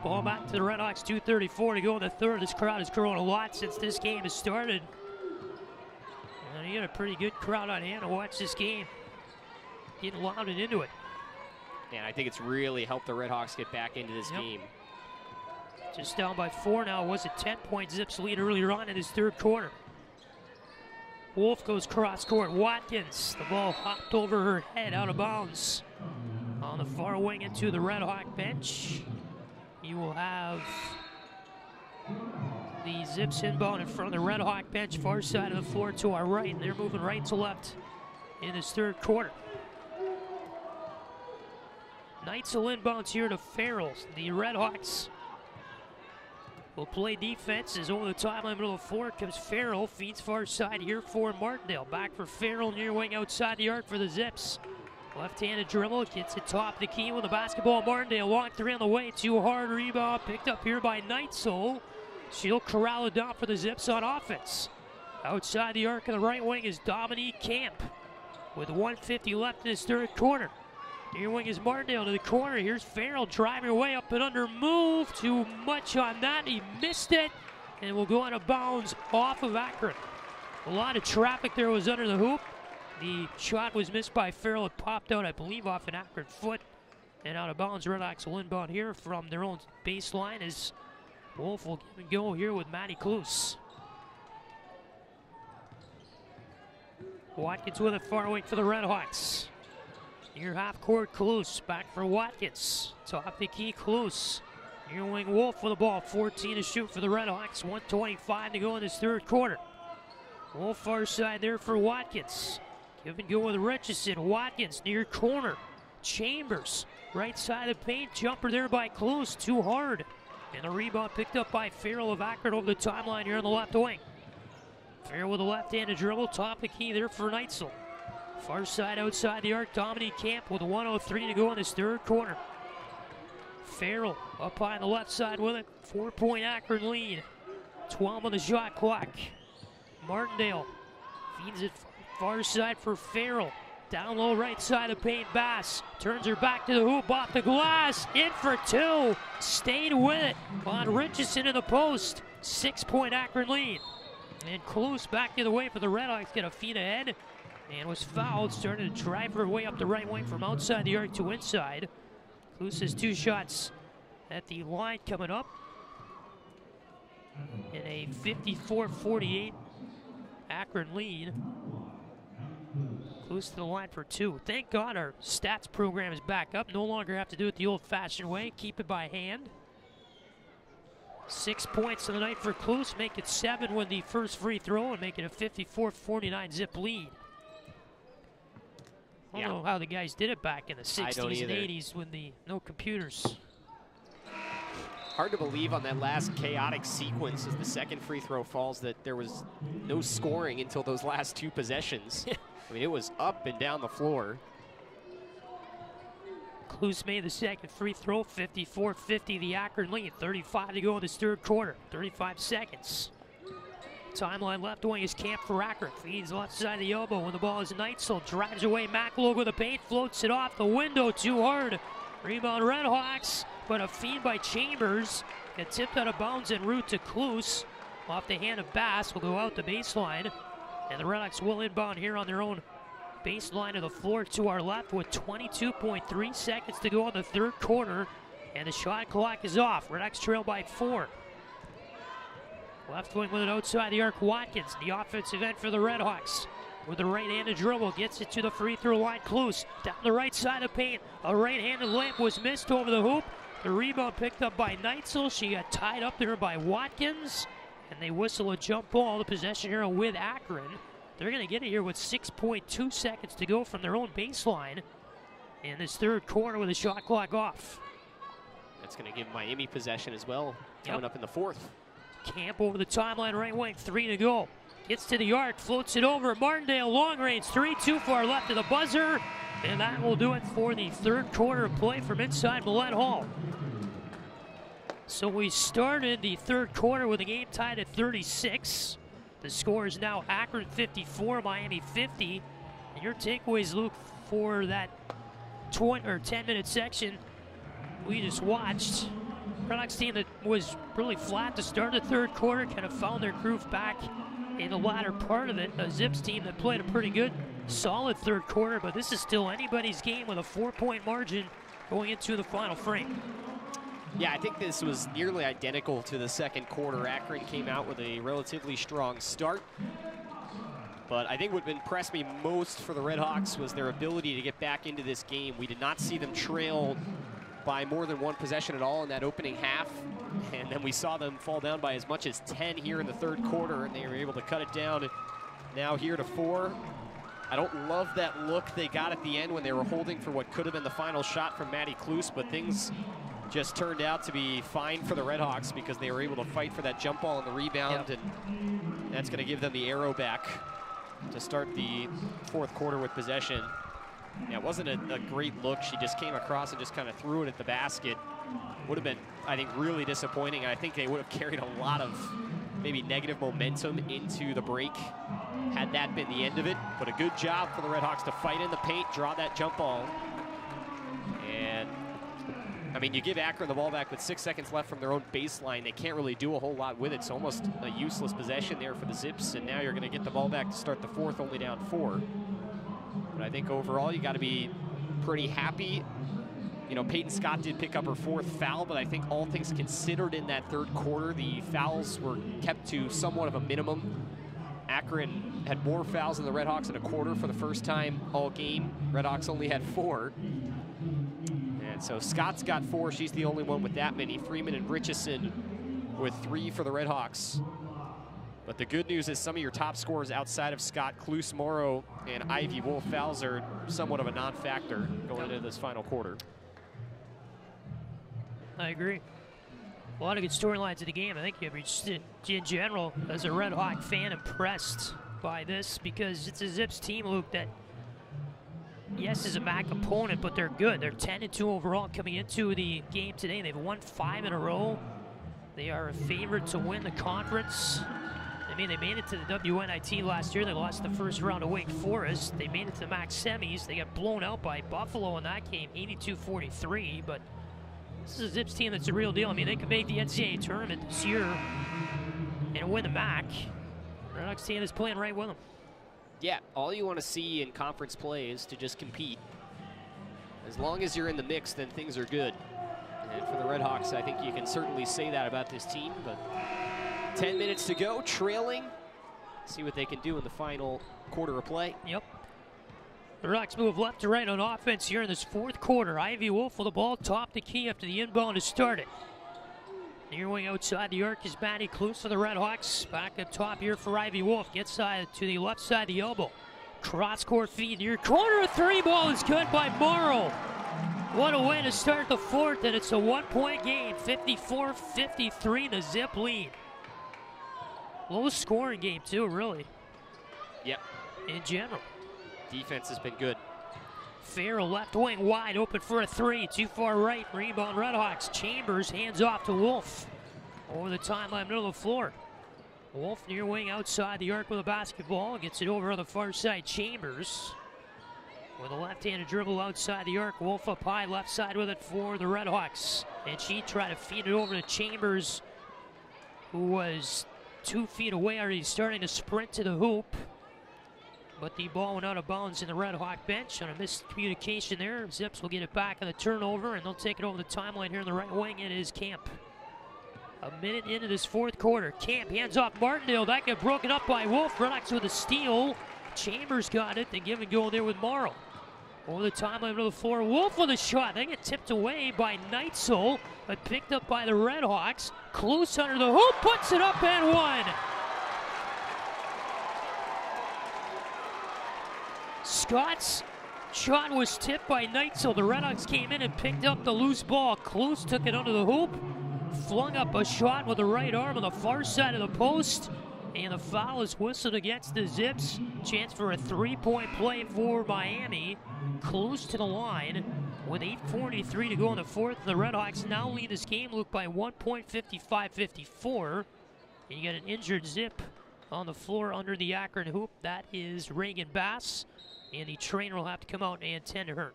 Ball back to the RedHawks, 2:34 to go in the third. This crowd has grown a lot since this game has started. And you got a pretty good crowd on hand to watch this game. Getting loud and into it. And I think it's really helped the RedHawks get back into this game. Just down by 4 now. Was a 10-point Zips lead earlier on in his third quarter. Wolf goes cross court. Watkins, the ball hopped over her head out of bounds. On the far wing into the RedHawk bench. You will have the Zips inbound in front of the RedHawk bench, far side of the floor to our right. And they're moving right to left in this third quarter. Knights will inbounds here to Farrell. The RedHawks will play defense as over the timeline middle of the floor comes Farrell. Feeds far side here for Martindale. Back for Farrell, near wing outside the arc for the Zips. Left-handed dribble, gets it top of the key with the basketball. Martindale walked 3 on the way. Too hard, rebound picked up here by Neitzel. She'll corral it down for the Zips on offense. Outside the arc of the right wing is Dominique Camp with 1:50 left in his third quarter. Near wing is Martindale to the corner. Here's Farrell driving away up and under. Move too much on that. He missed it and will go out of bounds off of Akron. A lot of traffic there was under the hoop. The shot was missed by Farrell. It popped out, I believe, off an Akron foot and out of bounds. RedHawks will inbound here from their own baseline as Wolf will give and go here with Matty Klus. Watkins with it far away for the RedHawks. Near half court, Klus back for Watkins. Top the key, Klus. Near wing Wolf with the ball. 14 to shoot for the RedHawks. 1:25 to go in this third quarter. Wolf far side there for Watkins. Give and go with Richardson. Watkins near corner. Chambers right side of the paint. Jumper there by Klus. Too hard. And the rebound picked up by Farrell of Akron over the timeline here on the left wing. Farrell with a left-handed dribble. Top of the key there for Neitzel. Far side outside the arc, Dominique Camp with 1:03 to go in this third quarter. Farrell up high on the left side with it. 4-point Akron lead. 12 on the shot clock. Martindale feeds it far side for Farrell. Down low right side of paint, Bass turns her back to the hoop, off the glass, in for 2. Stayed with it on Richardson in the post. 6-point Akron lead. And Klus back the other way for the RedHawks, get a feet ahead. And was fouled, started to drive her way up the right wing from outside the arc to inside. Klus has 2 shots at the line coming up. In a 54-48 Akron lead. Klus to the line for 2. Thank God our stats program is back up. No longer have to do it the old-fashioned way. Keep it by hand. 6 points of the night for Klus. Make it 7 with the first free throw and make it a 54-49 Zip lead. I don't know how the guys did it back in the 60s and 80s when no computers. Hard to believe on that last chaotic sequence as the second free throw falls that there was no scoring until those last 2 possessions. I mean, it was up and down the floor. Klus made the second free throw, 54-50 the Akron lead. 35 to go in this third quarter, 35 seconds. Timeline left wing is Camp for Akron. Feeds left side of the elbow when the ball is Neitzel. Drives away McLogue with a paint. Floats it off the window too hard. Rebound RedHawks, but a feed by Chambers. Get tipped out of bounds en route to Kloos. Off the hand of Bass will go out the baseline. And the RedHawks will inbound here on their own baseline of the floor to our left with 22.3 seconds to go in the third quarter. And the shot clock is off. RedHawks trail by 4. Left wing with it outside the arc, Watkins, the offensive end for the RedHawks. With the right-handed dribble, gets it to the free throw line. Kloos down the right side of paint. A right-handed layup was missed over the hoop. The rebound picked up by Neitzel. She got tied up there by Watkins. And they whistle a jump ball. The possession here with Akron. They're going to get it here with 6.2 seconds to go from their own baseline in this third quarter with the shot clock off. That's going to give Miami possession as well, coming up in the fourth. Camp over the timeline, right wing, 3 to go. Gets to the arc, floats it over. Martindale, long range, 3, too far left of the buzzer. And that will do it for the third quarter of play from inside Millett Hall. So we started the third quarter with a game tied at 36. The score is now Akron 54, Miami 50. And your takeaways, Luke, for that 10-minute section we just watched. RedHawks team that was really flat to start the third quarter, kind of found their groove back in the latter part of it. A Zips team that played a pretty good, solid third quarter, but this is still anybody's game with a 4-point margin going into the final frame. Yeah, I think this was nearly identical to the second quarter. Akron came out with a relatively strong start. But I think what impressed me most for the RedHawks was their ability to get back into this game. We did not see them trail by more than one possession at all in that opening half. And then we saw them fall down by as much as 10 here in the third quarter, and they were able to cut it down. Now here to 4. I don't love that look they got at the end when they were holding for what could have been the final shot from Maddie Kloos, but things just turned out to be fine for the RedHawks because they were able to fight for that jump ball and the rebound, and that's going to give them the arrow back to start the fourth quarter with possession. Yeah, it wasn't a great look. She just came across and just kind of threw it at the basket. Would have been, I think, really disappointing. I think they would have carried a lot of maybe negative momentum into the break had that been the end of it. But a good job for the RedHawks to fight in the paint, draw that jump ball. And, I mean, you give Akron the ball back with 6 seconds left from their own baseline. They can't really do a whole lot with it. It's almost a useless possession there for the Zips. And now you're going to get the ball back to start the fourth, only down 4. But I think overall, you got to be pretty happy. You know, Peyton Scott did pick up her 4th foul, but I think all things considered in that third quarter, the fouls were kept to somewhat of a minimum. Akron had more fouls than the RedHawks in a quarter for the first time all game. RedHawks only had 4. And so Scott's got 4. She's the only one with that many. Freeman and Richardson with 3 for the RedHawks. But the good news is some of your top scorers outside of Scott, Kloos, Morrow, and Ivy Wolf fouls are somewhat of a non-factor going into this final quarter. I agree. A lot of good storylines in the game. I think you're just in general, as a Red Hawk fan, impressed by this because it's a Zips team, Luke, that, yes, is a MAC opponent, but they're good. They're 10-2 overall coming into the game today. They've won 5 in a row. They are a favorite to win the conference. I mean, they made it to the WNIT last year. They lost the first round to Wake Forest. They made it to the MAC semis. They got blown out by Buffalo in that game, 82-43, but this is a Zips team that's a real deal. I mean, they could make the NCAA tournament this year and win the MAC. The RedHawks team is playing right with them. Yeah, all you want to see in conference play is to just compete. As long as you're in the mix, then things are good. And for the RedHawks, I think you can certainly say that about this team, but 10 minutes to go, trailing. See what they can do in the final quarter of play. Yep. The RedHawks move left to right on offense here in this fourth quarter. Ivy Wolf with the ball, top the key after the inbound to start it. Near wing outside the arc is Maddie Kloos for the RedHawks. Back up top here for Ivy Wolf. Gets to the left side of the elbow. Cross-court feed near corner. A 3 ball is good by Morrow. What a way to start the fourth, and it's a 1-point game. 54-53, the Zip lead. Low scoring game too, really. Yep. In general. Defense has been good. Farrell left wing wide open for a 3. Too far right. Rebound RedHawks. Chambers hands off to Wolf. Over the timeline, middle of the floor. Wolf near wing outside the arc with a basketball. Gets it over on the far side. Chambers with a left-handed dribble outside the arc. Wolf up high left side with it for the RedHawks. And she tried to feed it over to Chambers, who was 2 feet away, already starting to sprint to the hoop. But the ball went out of bounds in the RedHawk bench on a miscommunication there. Zips will get it back on the turnover, and they'll take it over the timeline here in the right wing. It is Camp. A minute into this fourth quarter. Camp hands off Martindale. That got broken up by Wolf. RedHawks with a steal. Chambers got it. They give and go there with Morrow. Over the timeline to the floor. Wolf with a shot. They get tipped away by Neitzel, but picked up by the RedHawks. Close under the hoop. Puts it up and one. Scott's shot was tipped by Neitzel. The RedHawks came in and picked up the loose ball. Close took it under the hoop. Flung up a shot with the right arm on the far side of the post, and the foul is whistled against the Zips. Chance for a 3-point play for Miami. Close to the line with 8:43 to go in the fourth. The RedHawks now lead this game, Luke, by 1 point, 55-54. And you got an injured Zip on the floor under the Akron hoop. That is Reagan Bass, and the trainer will have to come out and tend to her.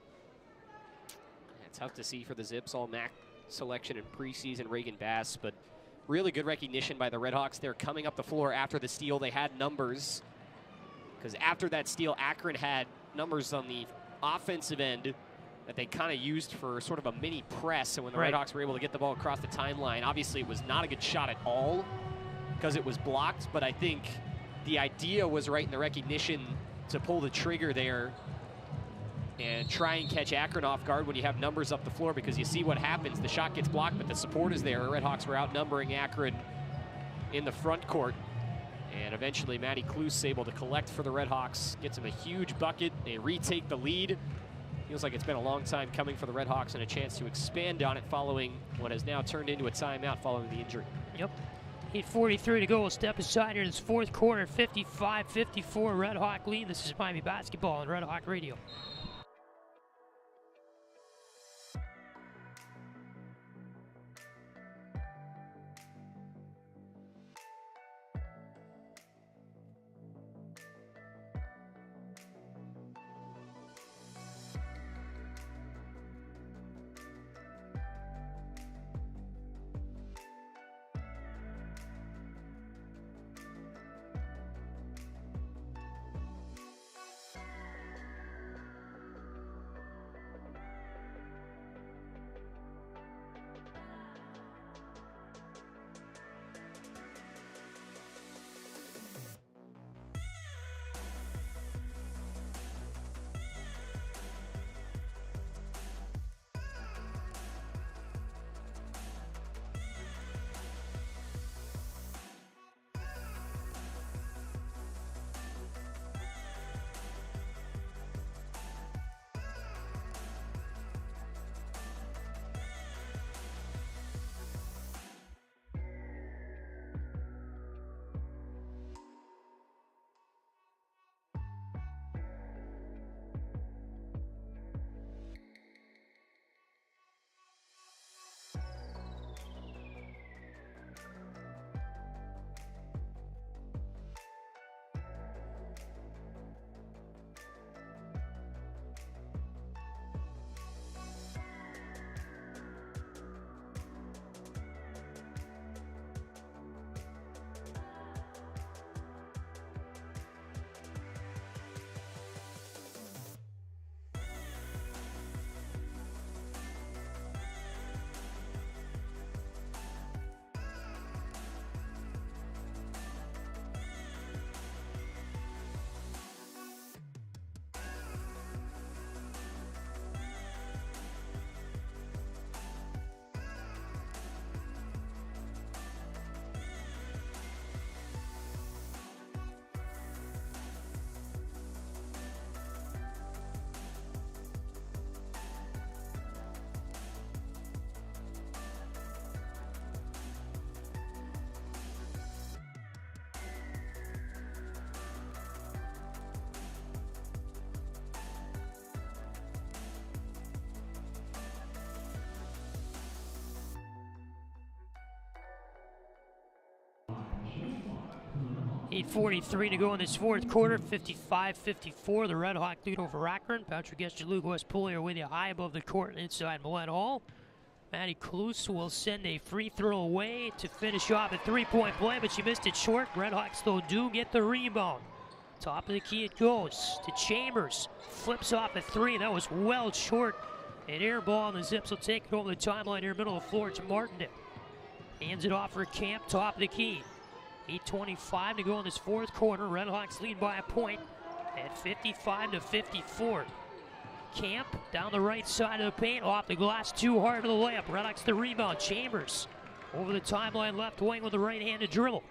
Yeah, tough to see for the Zips, all MAC selection in preseason, Reagan Bass, but really good recognition by the RedHawks. They're coming up the floor after the steal. They had numbers, because after that steal, Akron had numbers on the offensive end that they kind of used for sort of a mini press, and when the RedHawks were able to get the ball across the timeline, obviously it was not a good shot at all because it was blocked, but I think the idea was right in the recognition to pull the trigger there and try and catch Akron off guard when you have numbers up the floor, because you see what happens. The shot gets blocked, but the support is there. RedHawks were outnumbering Akron in the front court. And eventually Matty Klus able to collect for the RedHawks, gets him a huge bucket. They retake the lead. Feels like it's been a long time coming for the RedHawks, and a chance to expand on it following what has now turned into a timeout following the injury. Yep. 8:43 to go. We'll step aside here in this fourth quarter. 55-54 RedHawk lead. This is Miami basketball on RedHawk Radio. 8:43 to go in this fourth quarter, 55-54. The RedHawks lead over Akron. Patrick Geshan, West Poley are with you high above the court inside Millett Hall. Maddie Klus will send a free throw away to finish off a three-point play, but she missed it short. RedHawks, though, do get the rebound. Top of the key it goes to Chambers. Flips off a three. That was well short. An air ball, and the Zips will take it over the timeline here, middle of the floor to Martindale. Hands it off for Camp, top of the key. 8:25 to go in this fourth quarter. RedHawks lead by a point at 55-54. Camp down the right side of the paint, off the glass, too hard to the layup. RedHawks the rebound. Chambers over the timeline, left wing with a right-handed dribble.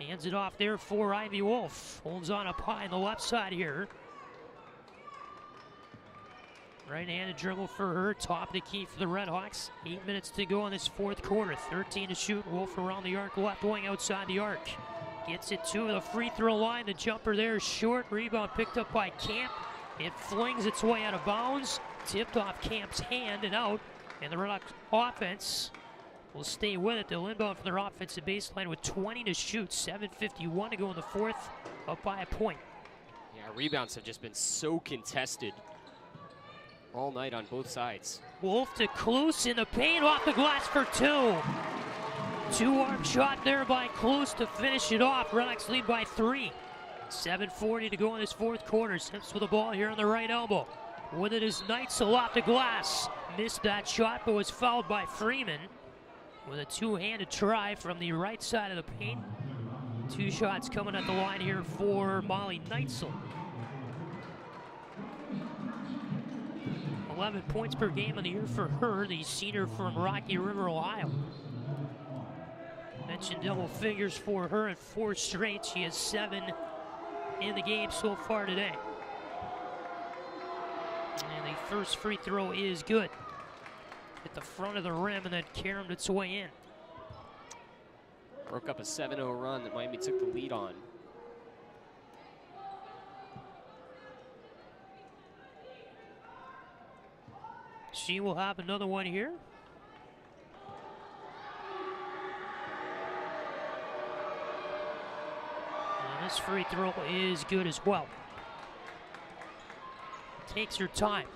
Hands it off there for Ivy Wolf. Holds on up high on the left side here. Right-handed dribble for her, top of the key for the RedHawks. 8 minutes to go in this fourth quarter. 13 to shoot. Wolf around the arc, left wing outside the arc. Gets it to the free throw line. The jumper there is short. Rebound picked up by Camp. It flings its way out of bounds. Tipped off Camp's hand and out. And the RedHawks offense will stay with it. They'll inbound from their offensive baseline with 20 to shoot. 7:51 to go in the fourth. Up by a point. Yeah, rebounds have just been so contested all night on both sides. Wolf to Klus in the paint, off the glass for two. Two-arm shot there by Klus to finish it off. RedHawks lead by 3. 7:40 to go in this fourth quarter. Sips with the ball here on the right elbow. With it is Neitzel off the glass. Missed that shot, but was fouled by Freeman. With a two-handed try from the right side of the paint. 2 shots coming at the line here for Molly Neitzel. 11 points per game in the year for her, the senior from Rocky River, Ohio. Mentioned double figures for her at 4 straight. She has 7 in the game so far today. And the first free throw is good. Hit the front of the rim and then caromed its way in. Broke up a 7-0 run that Miami took the lead on. She will have another one here. And this free throw is good as well. Takes her time.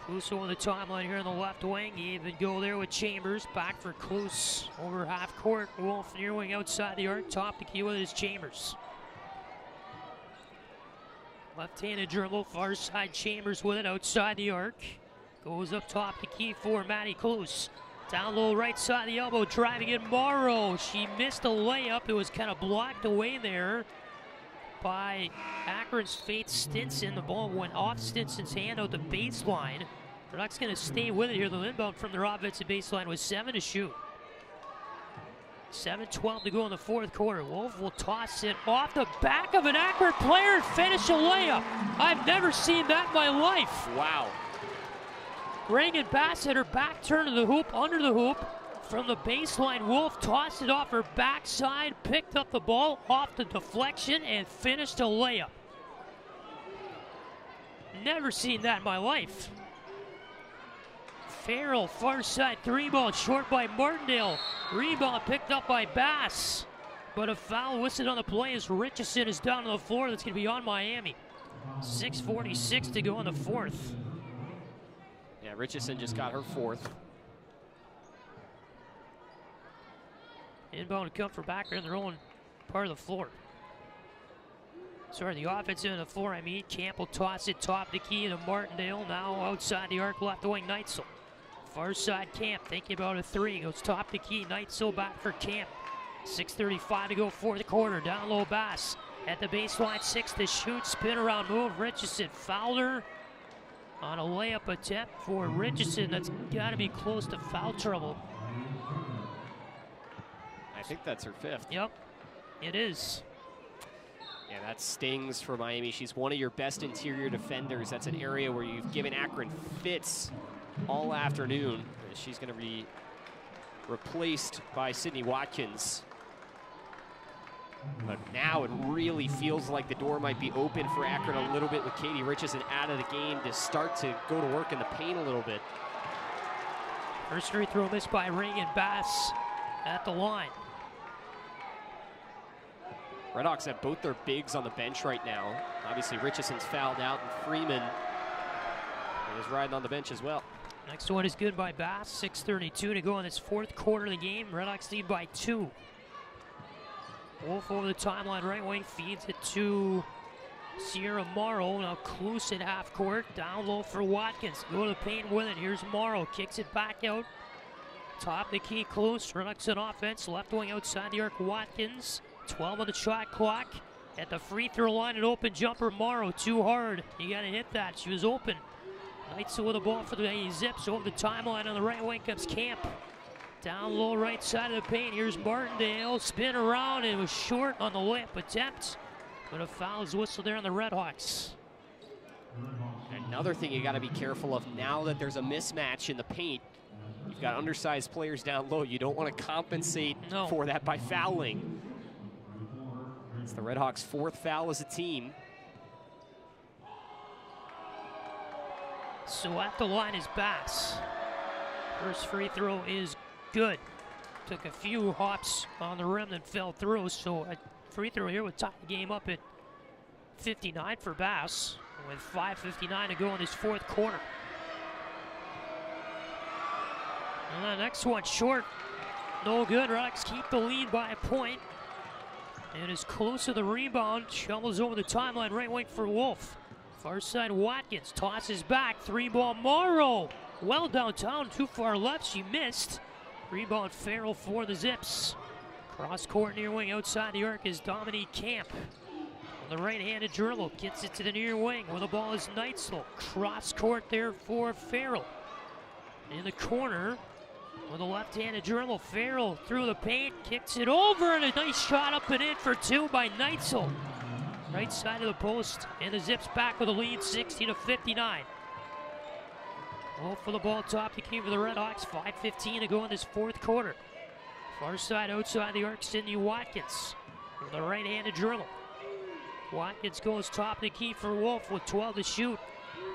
Klus on the timeline here on the left wing. Even go there with Chambers. Back for Klus over half court. Wolf near wing outside the arc. Top the key with his Chambers. Left-handed dribble, far side Chambers with it outside the arc. Goes up top the key for Maddie Klus. Down low right side of the elbow, driving in Morrow. She missed a layup. It was kind of blocked away there by Akron's Faith Stinson. The ball went off Stinson's hand out the baseline. RedHawks going to stay with it here. The inbound from their offensive baseline with 7 to shoot. 7:12 to go in the fourth quarter. Wolf will toss it off the back of an Akron player and finish a layup. I've never seen that in my life. Wow. Reagan Bass had her back turned to the hoop, under the hoop. From the baseline, Wolf tossed it off her backside, picked up the ball off the deflection, and finished a layup. Never seen that in my life. Farrell, far side 3-ball, short by Martindale. Rebound picked up by Bass. But a foul whistled on the play as Richardson is down on the floor. That's going to be on Miami. 6:46 to go in the fourth. Yeah, Richardson just got her 4th. Inbound to come for Backer in their own part of the floor. Sorry, the offensive end of the floor, I mean. Camp will toss it top of the key to Martindale. Now outside the arc, left wing Neitzel. Far side Camp, thinking about a 3. Goes top the key, Neitzel back for Camp. 6:35 to go fourth quarter. Down low Bass at the baseline, 6 to shoot. Spin around move. Richardson fouled her on a layup attempt for Richardson. That's got to be close to foul trouble. I think that's her 5th. Yep, it is. Yeah, that stings for Miami. She's one of your best interior defenders. That's an area where you've given Akron fits all afternoon. She's going to be replaced by Sydney Watkins. But now it really feels like the door might be open for Akron a little bit with Katie Richardson out of the game to start to go to work in the paint a little bit. First free throw missed by Reagan Bass at the line. RedHawks have both their bigs on the bench right now. Obviously, Richeson's fouled out, and Freeman is riding on the bench as well. Next one is good by Bass. 6:32 to go in this fourth quarter of the game. RedHawks lead by 2. Wolf over the timeline, right wing, feeds it to Sierra Morrow. Now Klus at half court, down low for Watkins. Go to the paint with it. Here's Morrow, kicks it back out. Top the key, Klus. RedHawks on offense, left wing outside the arc, Watkins. 12 on the shot clock. At the free throw line, an open jumper, Morrow, too hard. You gotta hit that, she was open. Neitzel with the ball for the Zips. Over the timeline on the right wing comes Camp. Down low right side of the paint. Here's Martindale. Spin around, and it was short on the layup attempt. But a foul is whistled there on the RedHawks. Another thing you got to be careful of now that there's a mismatch in the paint. You've got undersized players down low. You don't want to compensate for that by fouling. It's the RedHawks' 4th foul as a team. So at the line is Bass. First free throw is good. Took a few hops on the rim that fell through, so a free throw here would tie the game up at 59 for Bass, with 5:59 to go in his fourth quarter. And the next one short, no good. RedHawks keep the lead by a point. And is close to the rebound, shovels over the timeline, right wing for Wolf. Far side Watkins tosses back, 3-ball Morrow. Well downtown, too far left, she missed. Rebound Farrell for the Zips. Cross court near wing outside the arc is Dominique Camp. On the right-handed dribble, gets it to the near wing where the ball is Neitzel. Cross court there for Farrell. In the corner with a left-handed dribble, Farrell through the paint, kicks it over, and a nice shot up and in for 2 by Neitzel. Right side of the post, and the Zips back with a lead, 60-59. Wolf for the ball, top the key for the RedHawks. 5:15 to go in this fourth quarter. Far side outside the arc, Sidney Watkins with a right-handed dribble. Watkins goes top of the key for Wolf with 12 to shoot.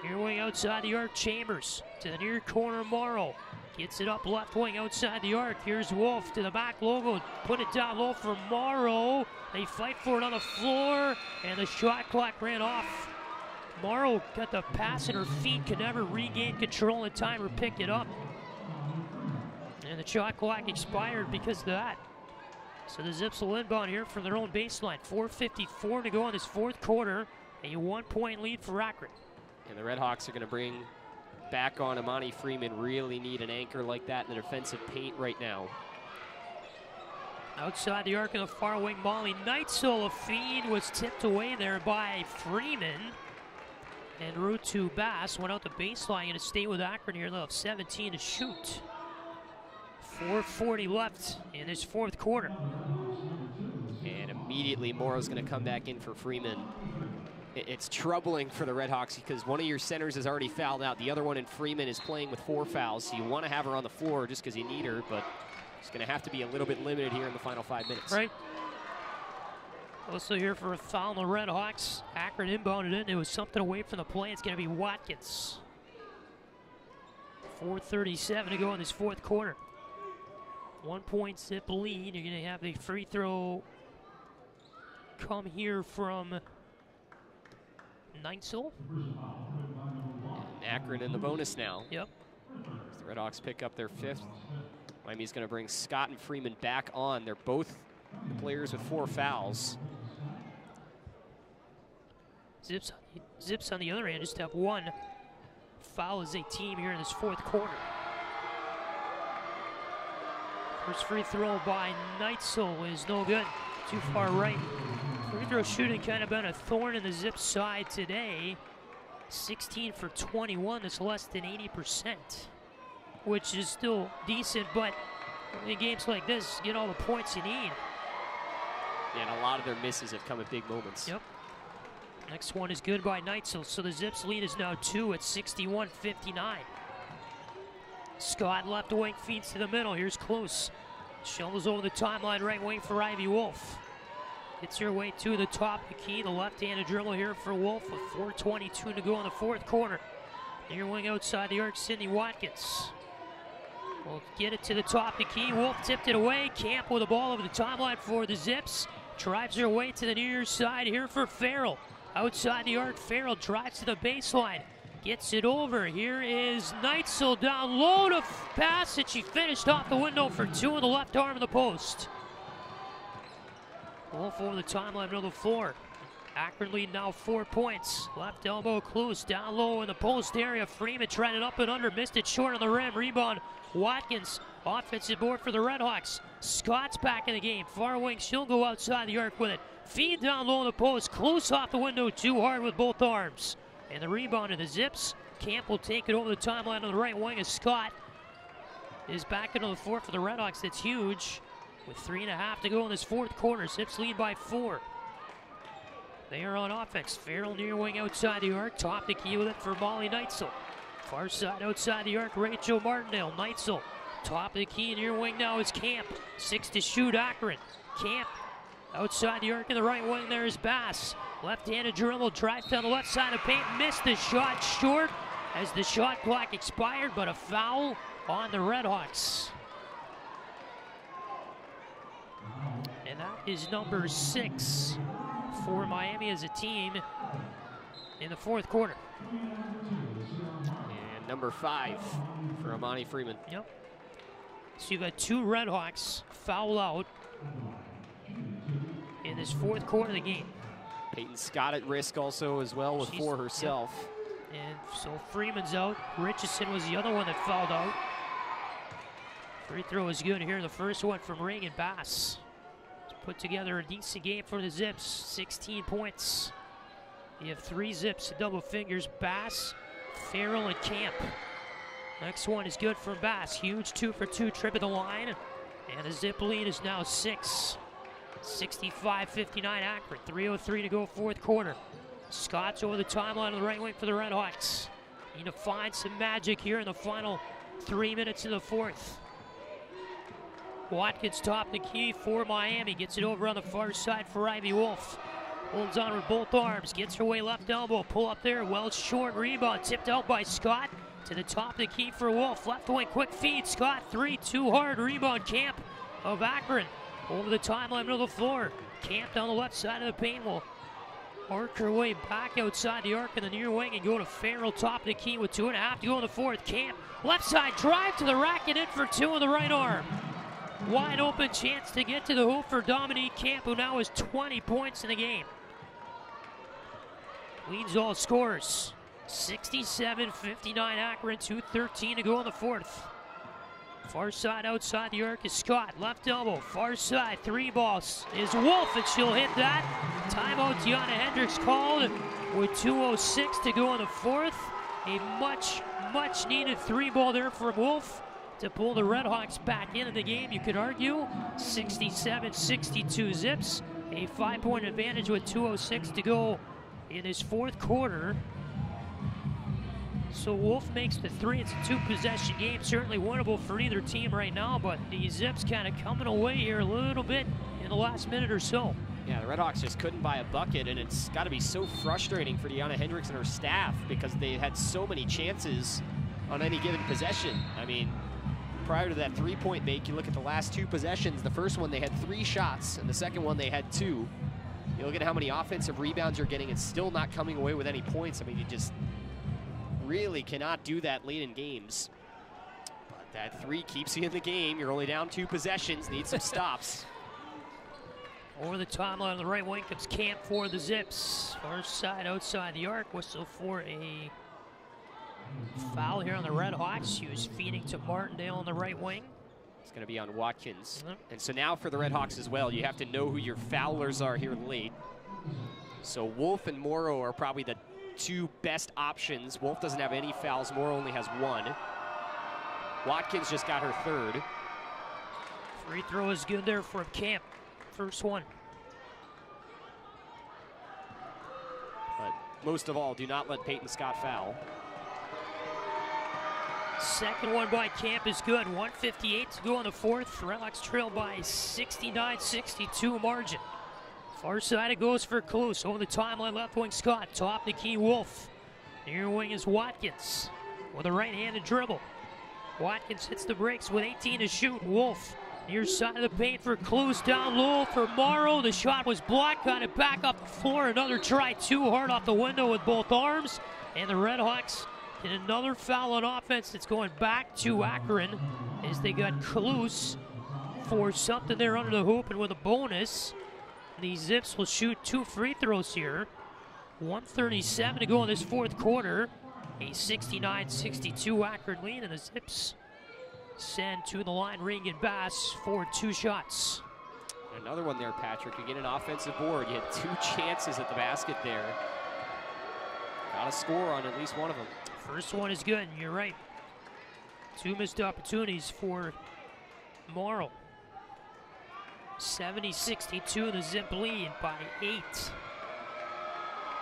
Near wing outside the arc, Chambers to the near corner, Morrow. Gets it up left wing outside the arc. Here's Wolf to the back logo. Put it down low for Morrow. They fight for it on the floor, and the shot clock ran off. Morrow got the pass at her feet, could never regain control in time or pick it up. And the shot clock expired because of that. So the Zips will inbound here from their own baseline. 4:54 to go in this fourth quarter. A 1-point lead for Akron. And the RedHawks are going to bring back on Imani Freeman. Really need an anchor like that in the defensive paint right now. Outside the arc of the far wing, Molly Neitzel. A feed was tipped away there by Freeman. And route to Bass went out the baseline. Going to stay with Akron here. They'll have 17 to shoot. 4:40 left in this fourth quarter. And immediately Morrow's going to come back in for Freeman. It's troubling for the RedHawks because one of your centers is already fouled out. The other one in Freeman is playing with 4 fouls. So you want to have her on the floor just because you need her, but she's going to have to be a little bit limited here in the final 5 minutes. Right. Also here for a foul on the RedHawks. Akron inbounded it. It was something away from the play. It's going to be Watkins. 4:37 to go in this fourth quarter. 1-point Zip lead. You're going to have the free throw come here from Neitzel. And Akron in the bonus now. Yep. As the RedHawks pick up their 5th. Miami's going to bring Scott and Freeman back on. They're both the players with 4 fouls. Zips on the other hand just have 1 foul as a team here in this fourth quarter. First free throw by Neitzel is no good. Too far right. Free throw shooting kind of been a thorn in the Zips side today. 16 for 21, that's less than 80%, which is still decent, but in games like this, get all the points you need. Yeah, and a lot of their misses have come at big moments. Yep. Next one is good by Neitzel, so the Zips lead is now 2 at 61-59. Scott left wing, feeds to the middle. Here's Klus. Shovels over the timeline, right wing for Ivy Wolf. Gets her way to the top of the key. The left-handed dribble here for Wolf with 4:22 to go in the fourth quarter. Near wing outside the arc, Sidney Watkins. Will get it to the top of the key. Wolf tipped it away. Camp with the ball over the timeline for the Zips. drives her way to the near side here for Farrell. Outside the arc, Farrell drives to the baseline. Gets it over. Here is Neitzel down low to pass, and she finished off the window for two in the left arm of the post. Wolf over the timeline, middle of the floor. Akron lead now 4 points. Left elbow Klus down low in the post area. Freeman trying it up and under, missed it short on the rim. Rebound, Watkins. Offensive board for the RedHawks. Scott's back in the game. Far wing, she'll go outside the arc with it. Feed down low in the post. Klus off the window too hard with both arms. And the rebound of the Zips. Camp will take it over the timeline on the right wing as Scott is back into the floor for the RedHawks. That's huge. With 3.5 to go in this fourth quarter, Zips lead by 4. They are on offense. Farrell near wing outside the arc. Top the key with it for Molly Neitzel. Far side outside the arc, Rachel Martindale. Neitzel. Top of the key near wing now is Camp. 6 to shoot, Akron. Camp outside the arc in the right wing. There is Bass. Left-handed dribble, drives down the left side of paint. Missed the shot short as the shot clock expired, but a foul on the RedHawks. And that is number 6 for Miami as a team in the fourth quarter. And number 5 for Amani Freeman. Yep. So you've got 2 RedHawks foul out in this fourth quarter of the game. Peyton Scott at risk also as well with 4 herself. Yep. And so Freeman's out. Richardson was the other one that fouled out. Free throw is good here. The first one from Reagan Bass. Put together a decent game for the Zips. 16 points. You have 3 Zips, double fingers. Bass, Farrell, and Camp. Next one is good for Bass. Huge 2 for 2 trip at the line. And the Zip lead is now 6. 65-59 Akron. 3:03 to go fourth quarter. Scott's over the timeline on the right wing for the RedHawks. Need to find some magic here in the final 3 minutes of the fourth. Watkins top the key for Miami. Gets it over on the far side for Ivy Wolf. Holds on with both arms. Gets her way left elbow. Pull up there. Well short rebound. Tipped out by Scott. To the top of the key for Wolf. Left wing quick feed. Scott 3. Too hard. Rebound. Camp of Akron. Over the timeline, middle of the floor. Camp down the left side of the paint will arc her way back outside the arc in the near wing and go to Farrell, top of the key with 2.5 to go in the fourth. Camp, left side drive to the rack and in for 2 on the right arm. Wide open chance to get to the hoop for Dominique Camp, who now has 20 points in the game. Leads all scores. 67-59 Akron, 2:13 to go in the fourth. Far side outside the arc is Scott. Left elbow, far side, 3 balls is Wolf, and she'll hit that. Timeout Tiana Hendricks called with 2:06 to go in the fourth. A much needed 3-ball there for Wolf to pull the RedHawks back into the game. You could argue 67-62 Zips. A 5-point advantage with 2:06 to go in this fourth quarter. So Wolf makes the 3. It's a 2-possession game, certainly winnable for either team right now, but the Zips kind of coming away here a little bit in the last minute or so. Yeah, the RedHawks just couldn't buy a bucket, and it's got to be so frustrating for Deanna Hendricks and her staff because they had so many chances on any given possession. I mean, prior to that 3-point make, you look at the last 2 possessions. The first one they had 3 shots, and the second one they had 2. You look at how many offensive rebounds you're getting, it's still not coming away with any points. I mean, you just really cannot do that late in games. But that 3 keeps you in the game. You're only down 2 possessions, need some stops. Over the timeline on the right wing comes Camp for the Zips. Far side outside the arc. Whistle for a foul here on the RedHawks. She was feeding to Martindale on the right wing. It's going to be on Watkins. And so now for the RedHawks as well, you have to know who your foulers are here late. So Wolf and Morrow are probably the 2 best options. Wolf doesn't have any fouls. Morrow only has 1. Watkins just got her 3rd. Free throw is good there for Camp. First one. But most of all, do not let Peyton Scott foul. Second one by Camp is good. 1:58 to go in the fourth. RedHawks trail by 69-62 margin. Far side it goes for Klus. Over the timeline, left wing Scott. Top the key Wolf. Near wing is Watkins with a right-handed dribble. Watkins hits the brakes with 18 to shoot. Wolf Near side of the paint for Cluse, down low for Morrow. The shot was blocked, got it back up the floor. Another try, too hard off the window with both arms. And the RedHawks get another foul on offense that's going back to Akron as they got Cluse for something there under the hoop and with a bonus. The Zips will shoot 2 free throws here. 1:37 to go in this fourth quarter. A 69-62 Akron lead, and the Zips send to the line Regan Bass for 2 shots. Another one there, Patrick. You get an offensive board. You had 2 chances at the basket there. Got to score on at least one of them. First one is good, and you're right. 2 missed opportunities for Morrow. 70-62, the Zip lead by 8.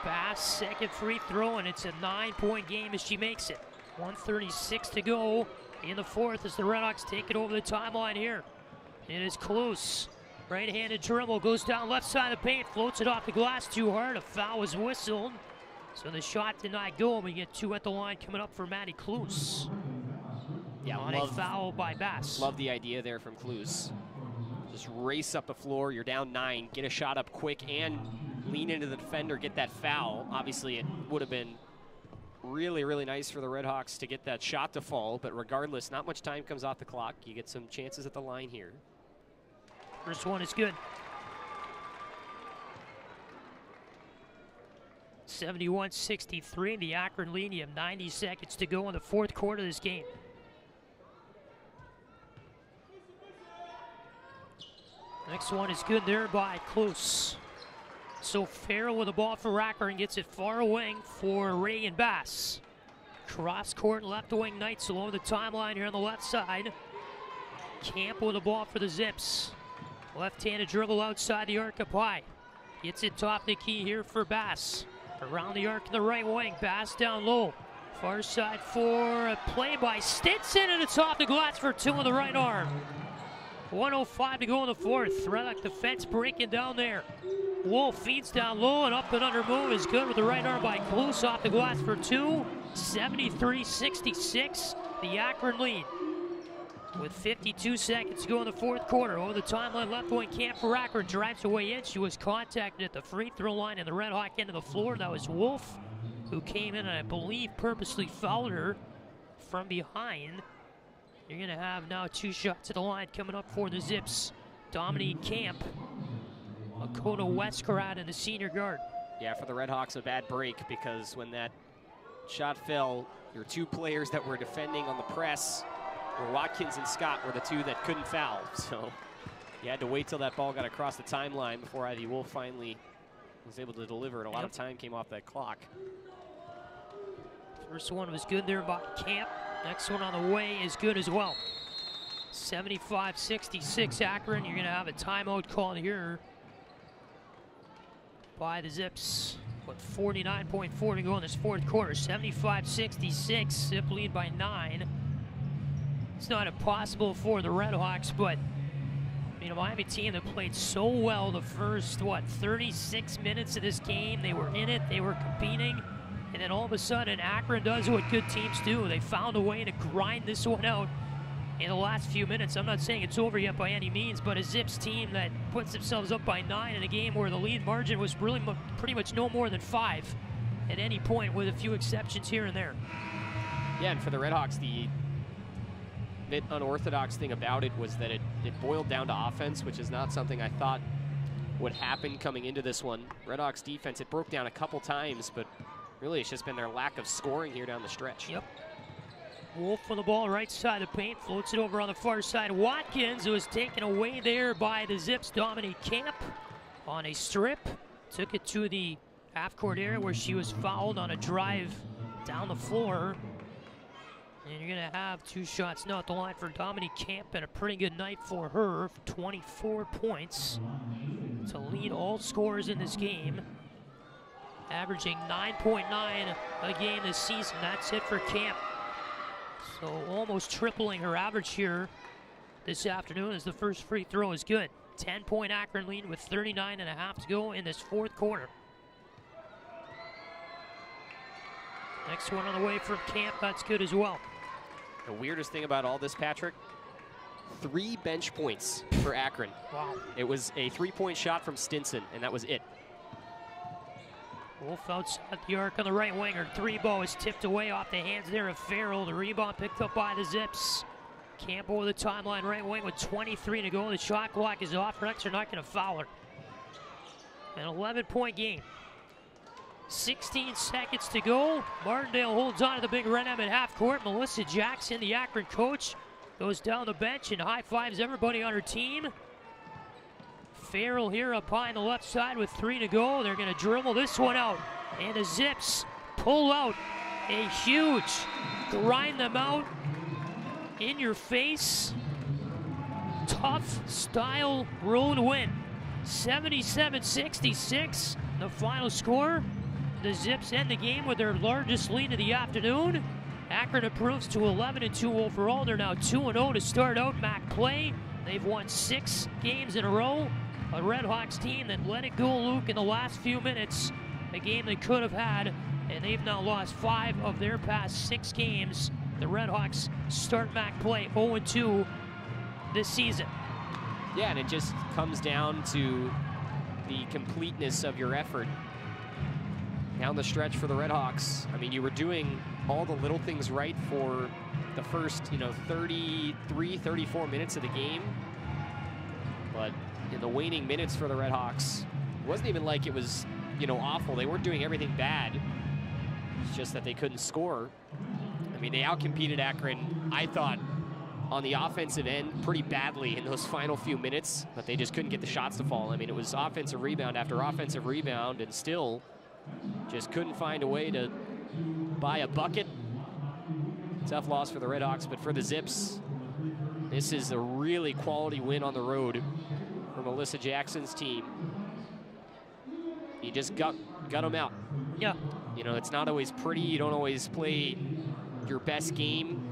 Bass, second free throw, and it's a 9-point game as she makes it. 1:36 to go in the fourth as the RedHawks take it over the timeline here. It is Cluse. Right-handed dribble, goes down left side of the paint, floats it off the glass too hard. A foul was whistled, so the shot did not go. We get 2 at the line coming up for Maddie Cluse. Yeah, on a foul by Bass. Love the idea there from Cluse. Just race up the floor, you're down 9, get a shot up quick and lean into the defender, get that foul. Obviously, it would have been really, really nice for the RedHawks to get that shot to fall, but regardless, not much time comes off the clock. You get some chances at the line here. First one is good. 71-63, the Akron lead. You have 90 seconds to go in the fourth quarter of this game. Next one is good there by Cluse. So Farrell with the ball for Akron gets it far wing for Regan Bass. Cross court left wing Knights along the timeline here on the left side. Camp with the ball for the Zips. Left-handed dribble outside the arc up high. Gets it top the key here for Bass. Around the arc in the right wing. Bass down low. Far side for a play by Stinson, and it's off the glass for 2 with the right arm. 1:05 to go in the fourth. RedHawks defense breaking down there. Wolf feeds down low, and up and under move is good with the right arm by Cluse off the glass for 2. 73-66, the Akron lead. With 52 seconds to go in the fourth quarter. Over the timeline, left wing Camp for Akron drives away in. She was contacted at the free throw line in the RedHawk end of the floor. That was Wolf, who came in and I believe purposely fouled her from behind. You're going to have now 2 shots at the line coming up for the Zips. Dominique Camp, Lakota Westcott, and the senior guard. Yeah, for the RedHawks, a bad break because when that shot fell, your 2 players that were defending on the press were Watkins and Scott were the 2 that couldn't foul. So you had to wait till that ball got across the timeline before Ivy Wolf finally was able to deliver, and a lot of time came off that clock. First one was good there by Camp. Next one on the way is good as well. 75-66 Akron. You're going to have a timeout call here by the Zips. With 49.4 to go in this fourth quarter. 75-66. Zip lead by 9. It's not impossible for the RedHawks, but you know, Miami team that played so well the first, 36 minutes of this game. They were in it, they were competing, and then all of a sudden Akron does what good teams do. They found a way to grind this one out in the last few minutes. I'm not saying it's over yet by any means, but a Zips team that puts themselves up by 9 in a game where the lead margin was really pretty much no more than 5 at any point, with a few exceptions here and there. Yeah, and for the RedHawks, the bit unorthodox thing about it was that it boiled down to offense, which is not something I thought would happen coming into this one. RedHawks defense, it broke down a couple times, but really it's just been their lack of scoring here down the stretch. Yep. Wolf on the ball, right side of the paint, floats it over on the far side. Watkins, who was taken away there by the Zips. Dominique Camp on a strip, took it to the half-court area where she was fouled on a drive down the floor. And you're going to have 2 shots now at the line for Dominique Camp, and a pretty good night for her. 24 points to lead all scorers in this game, averaging 9.9 a game this season. That's it for Camp. So almost tripling her average here this afternoon as the first free throw is good. 10-point Akron lead with 39.5 to go in this fourth quarter. Next one on the way from Camp, that's good as well. The weirdest thing about all this, Patrick, 3 bench points for Akron. Wow. It was a 3-point shot from Stinson, and that was it. Wolf outside the arc on the right winger. 3 ball is tipped away off the hands there of Farrell. The rebound picked up by the Zips. Campbell with the timeline right wing with 23 to go. The shot clock is off. Rex are not going to foul her. An 11-point game. 16 seconds to go. Martindale holds on to the big red M at half court. Melissa Jackson, the Akron coach, goes down the bench and high fives everybody on her team. Farrell here up high on the left side with 3 to go. They're going to dribble this one out. And the Zips pull out a huge grind them out in your face tough style road win. 77-66 the final score. The Zips end the game with their largest lead of the afternoon. Akron improves to 11-2 overall. They're now 2-0 to start out MAC play. They've won 6 games in a row. A RedHawks team that let it go, Luke, in the last few minutes. A game they could have had, and they've now lost 5 of their past 6 games. The RedHawks start MAC play 0-2 this season. Yeah, and it just comes down to the completeness of your effort down the stretch for the RedHawks. I mean, you were doing all the little things right for the first, 33, 34 minutes of the game. But in the waning minutes for the RedHawks, it wasn't even like it was, awful. They weren't doing everything bad. It's just that they couldn't score. I mean, they outcompeted Akron, I thought, on the offensive end pretty badly in those final few minutes, but they just couldn't get the shots to fall. I mean, it was offensive rebound after offensive rebound, and still just couldn't find a way to buy a bucket. Tough loss for the RedHawks, but for the Zips, this is a really quality win on the road for Melissa Jackson's team. You just got them out. Yeah. It's not always pretty. You don't always play your best game.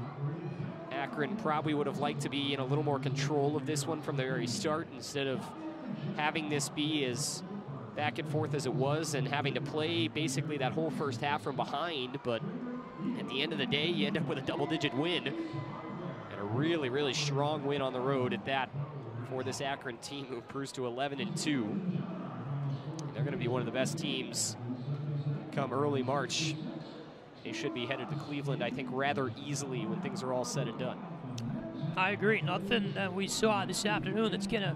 Akron probably would have liked to be in a little more control of this one from the very start instead of having this be as back and forth as it was and having to play basically that whole first half from behind. But at the end of the day, you end up with a double-digit win and a really, really strong win on the road at that for this Akron team who improves to 11-2. They're going to be one of the best teams come early March. They should be headed to Cleveland, I think, rather easily when things are all said and done. I agree. Nothing that we saw this afternoon that's going to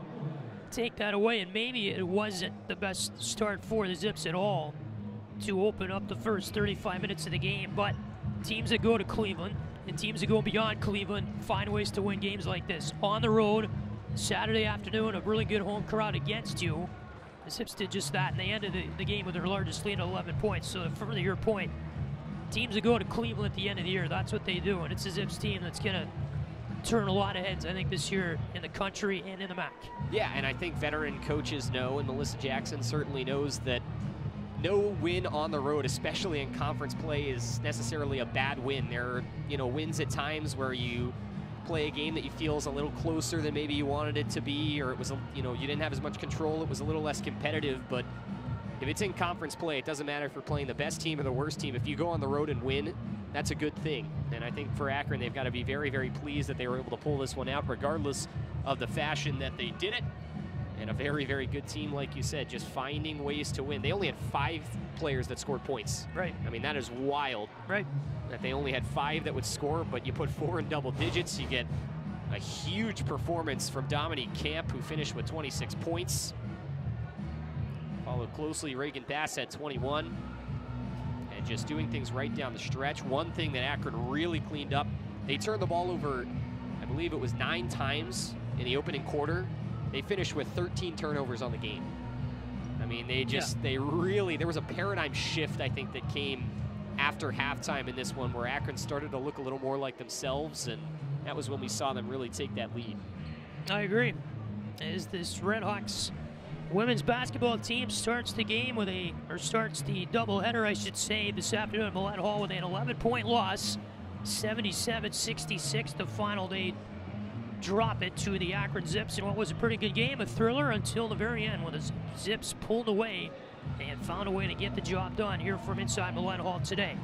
take that away, and maybe it wasn't the best start for the Zips at all to open up the first 35 minutes of the game, but teams that go to Cleveland and teams that go beyond Cleveland find ways to win games like this. On the road, Saturday afternoon, a really good home crowd against you. The Zips did just that, and they ended the game with their largest lead at 11 points. So to further your point, teams that go to Cleveland at the end of the year, that's what they do, and it's a Zips team that's going to turn a lot of heads, I think, this year in the country and in the MAC. Yeah, and I think veteran coaches know, and Melissa Jackson certainly knows, that no win on the road, especially in conference play, is necessarily a bad win. There are, wins at times where you play a game that you feel is a little closer than maybe you wanted it to be, or it was, you didn't have as much control, it was a little less competitive, but if it's in conference play, it doesn't matter if you're playing the best team or the worst team. If you go on the road and win, that's a good thing. And I think for Akron, they've got to be very, very pleased that they were able to pull this one out, regardless of the fashion that they did it. And a very, very good team, like you said, just finding ways to win. They only had 5 players that scored points. Right. I mean, that is wild. Right. That they only had 5 that would score, but you put 4 in double digits, you get a huge performance from Dominique Camp, who finished with 26 points. Followed closely Reagan Bass at 21. And just doing things right down the stretch. One thing that Akron really cleaned up, they turned the ball over, I believe it was 9 times in the opening quarter. They finished with 13 turnovers on the game. I mean, they really, there was a paradigm shift, I think, that came after halftime in this one, where Akron started to look a little more like themselves, and that was when we saw them really take that lead. I agree. As this RedHawks women's basketball team starts the game with starts the doubleheader, I should say, this afternoon at Millett Hall with an 11-point loss, 77-66 the final. They drop it to the Akron Zips in what was a pretty good game, a thriller until the very end when the Zips pulled away and found a way to get the job done here from inside Millett Hall today.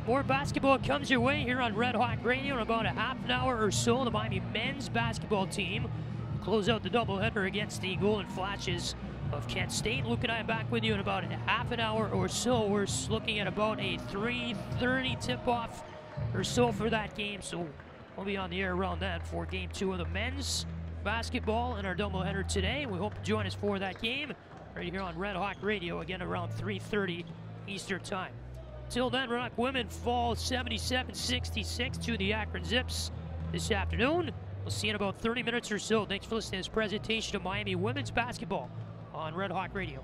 more basketball comes your way here on Red Hawk Radio in about a half an hour or so. The Miami men's basketball team close out the doubleheader against the Golden Flashes of Kent State. Luke and I are back with you in about a half an hour or so. We're looking at about a 3:30 tip-off or so for that game, so we'll be on the air around then for Game 2 of the men's basketball in our doubleheader today. We hope to join us for that game right here on Red Hawk Radio, again around 3:30 Eastern Time. Till then, Red Hawk women fall 77-66 to the Akron Zips this afternoon. We'll see you in about 30 minutes or so. Thanks for listening to this presentation of Miami women's basketball on Red Hawk Radio.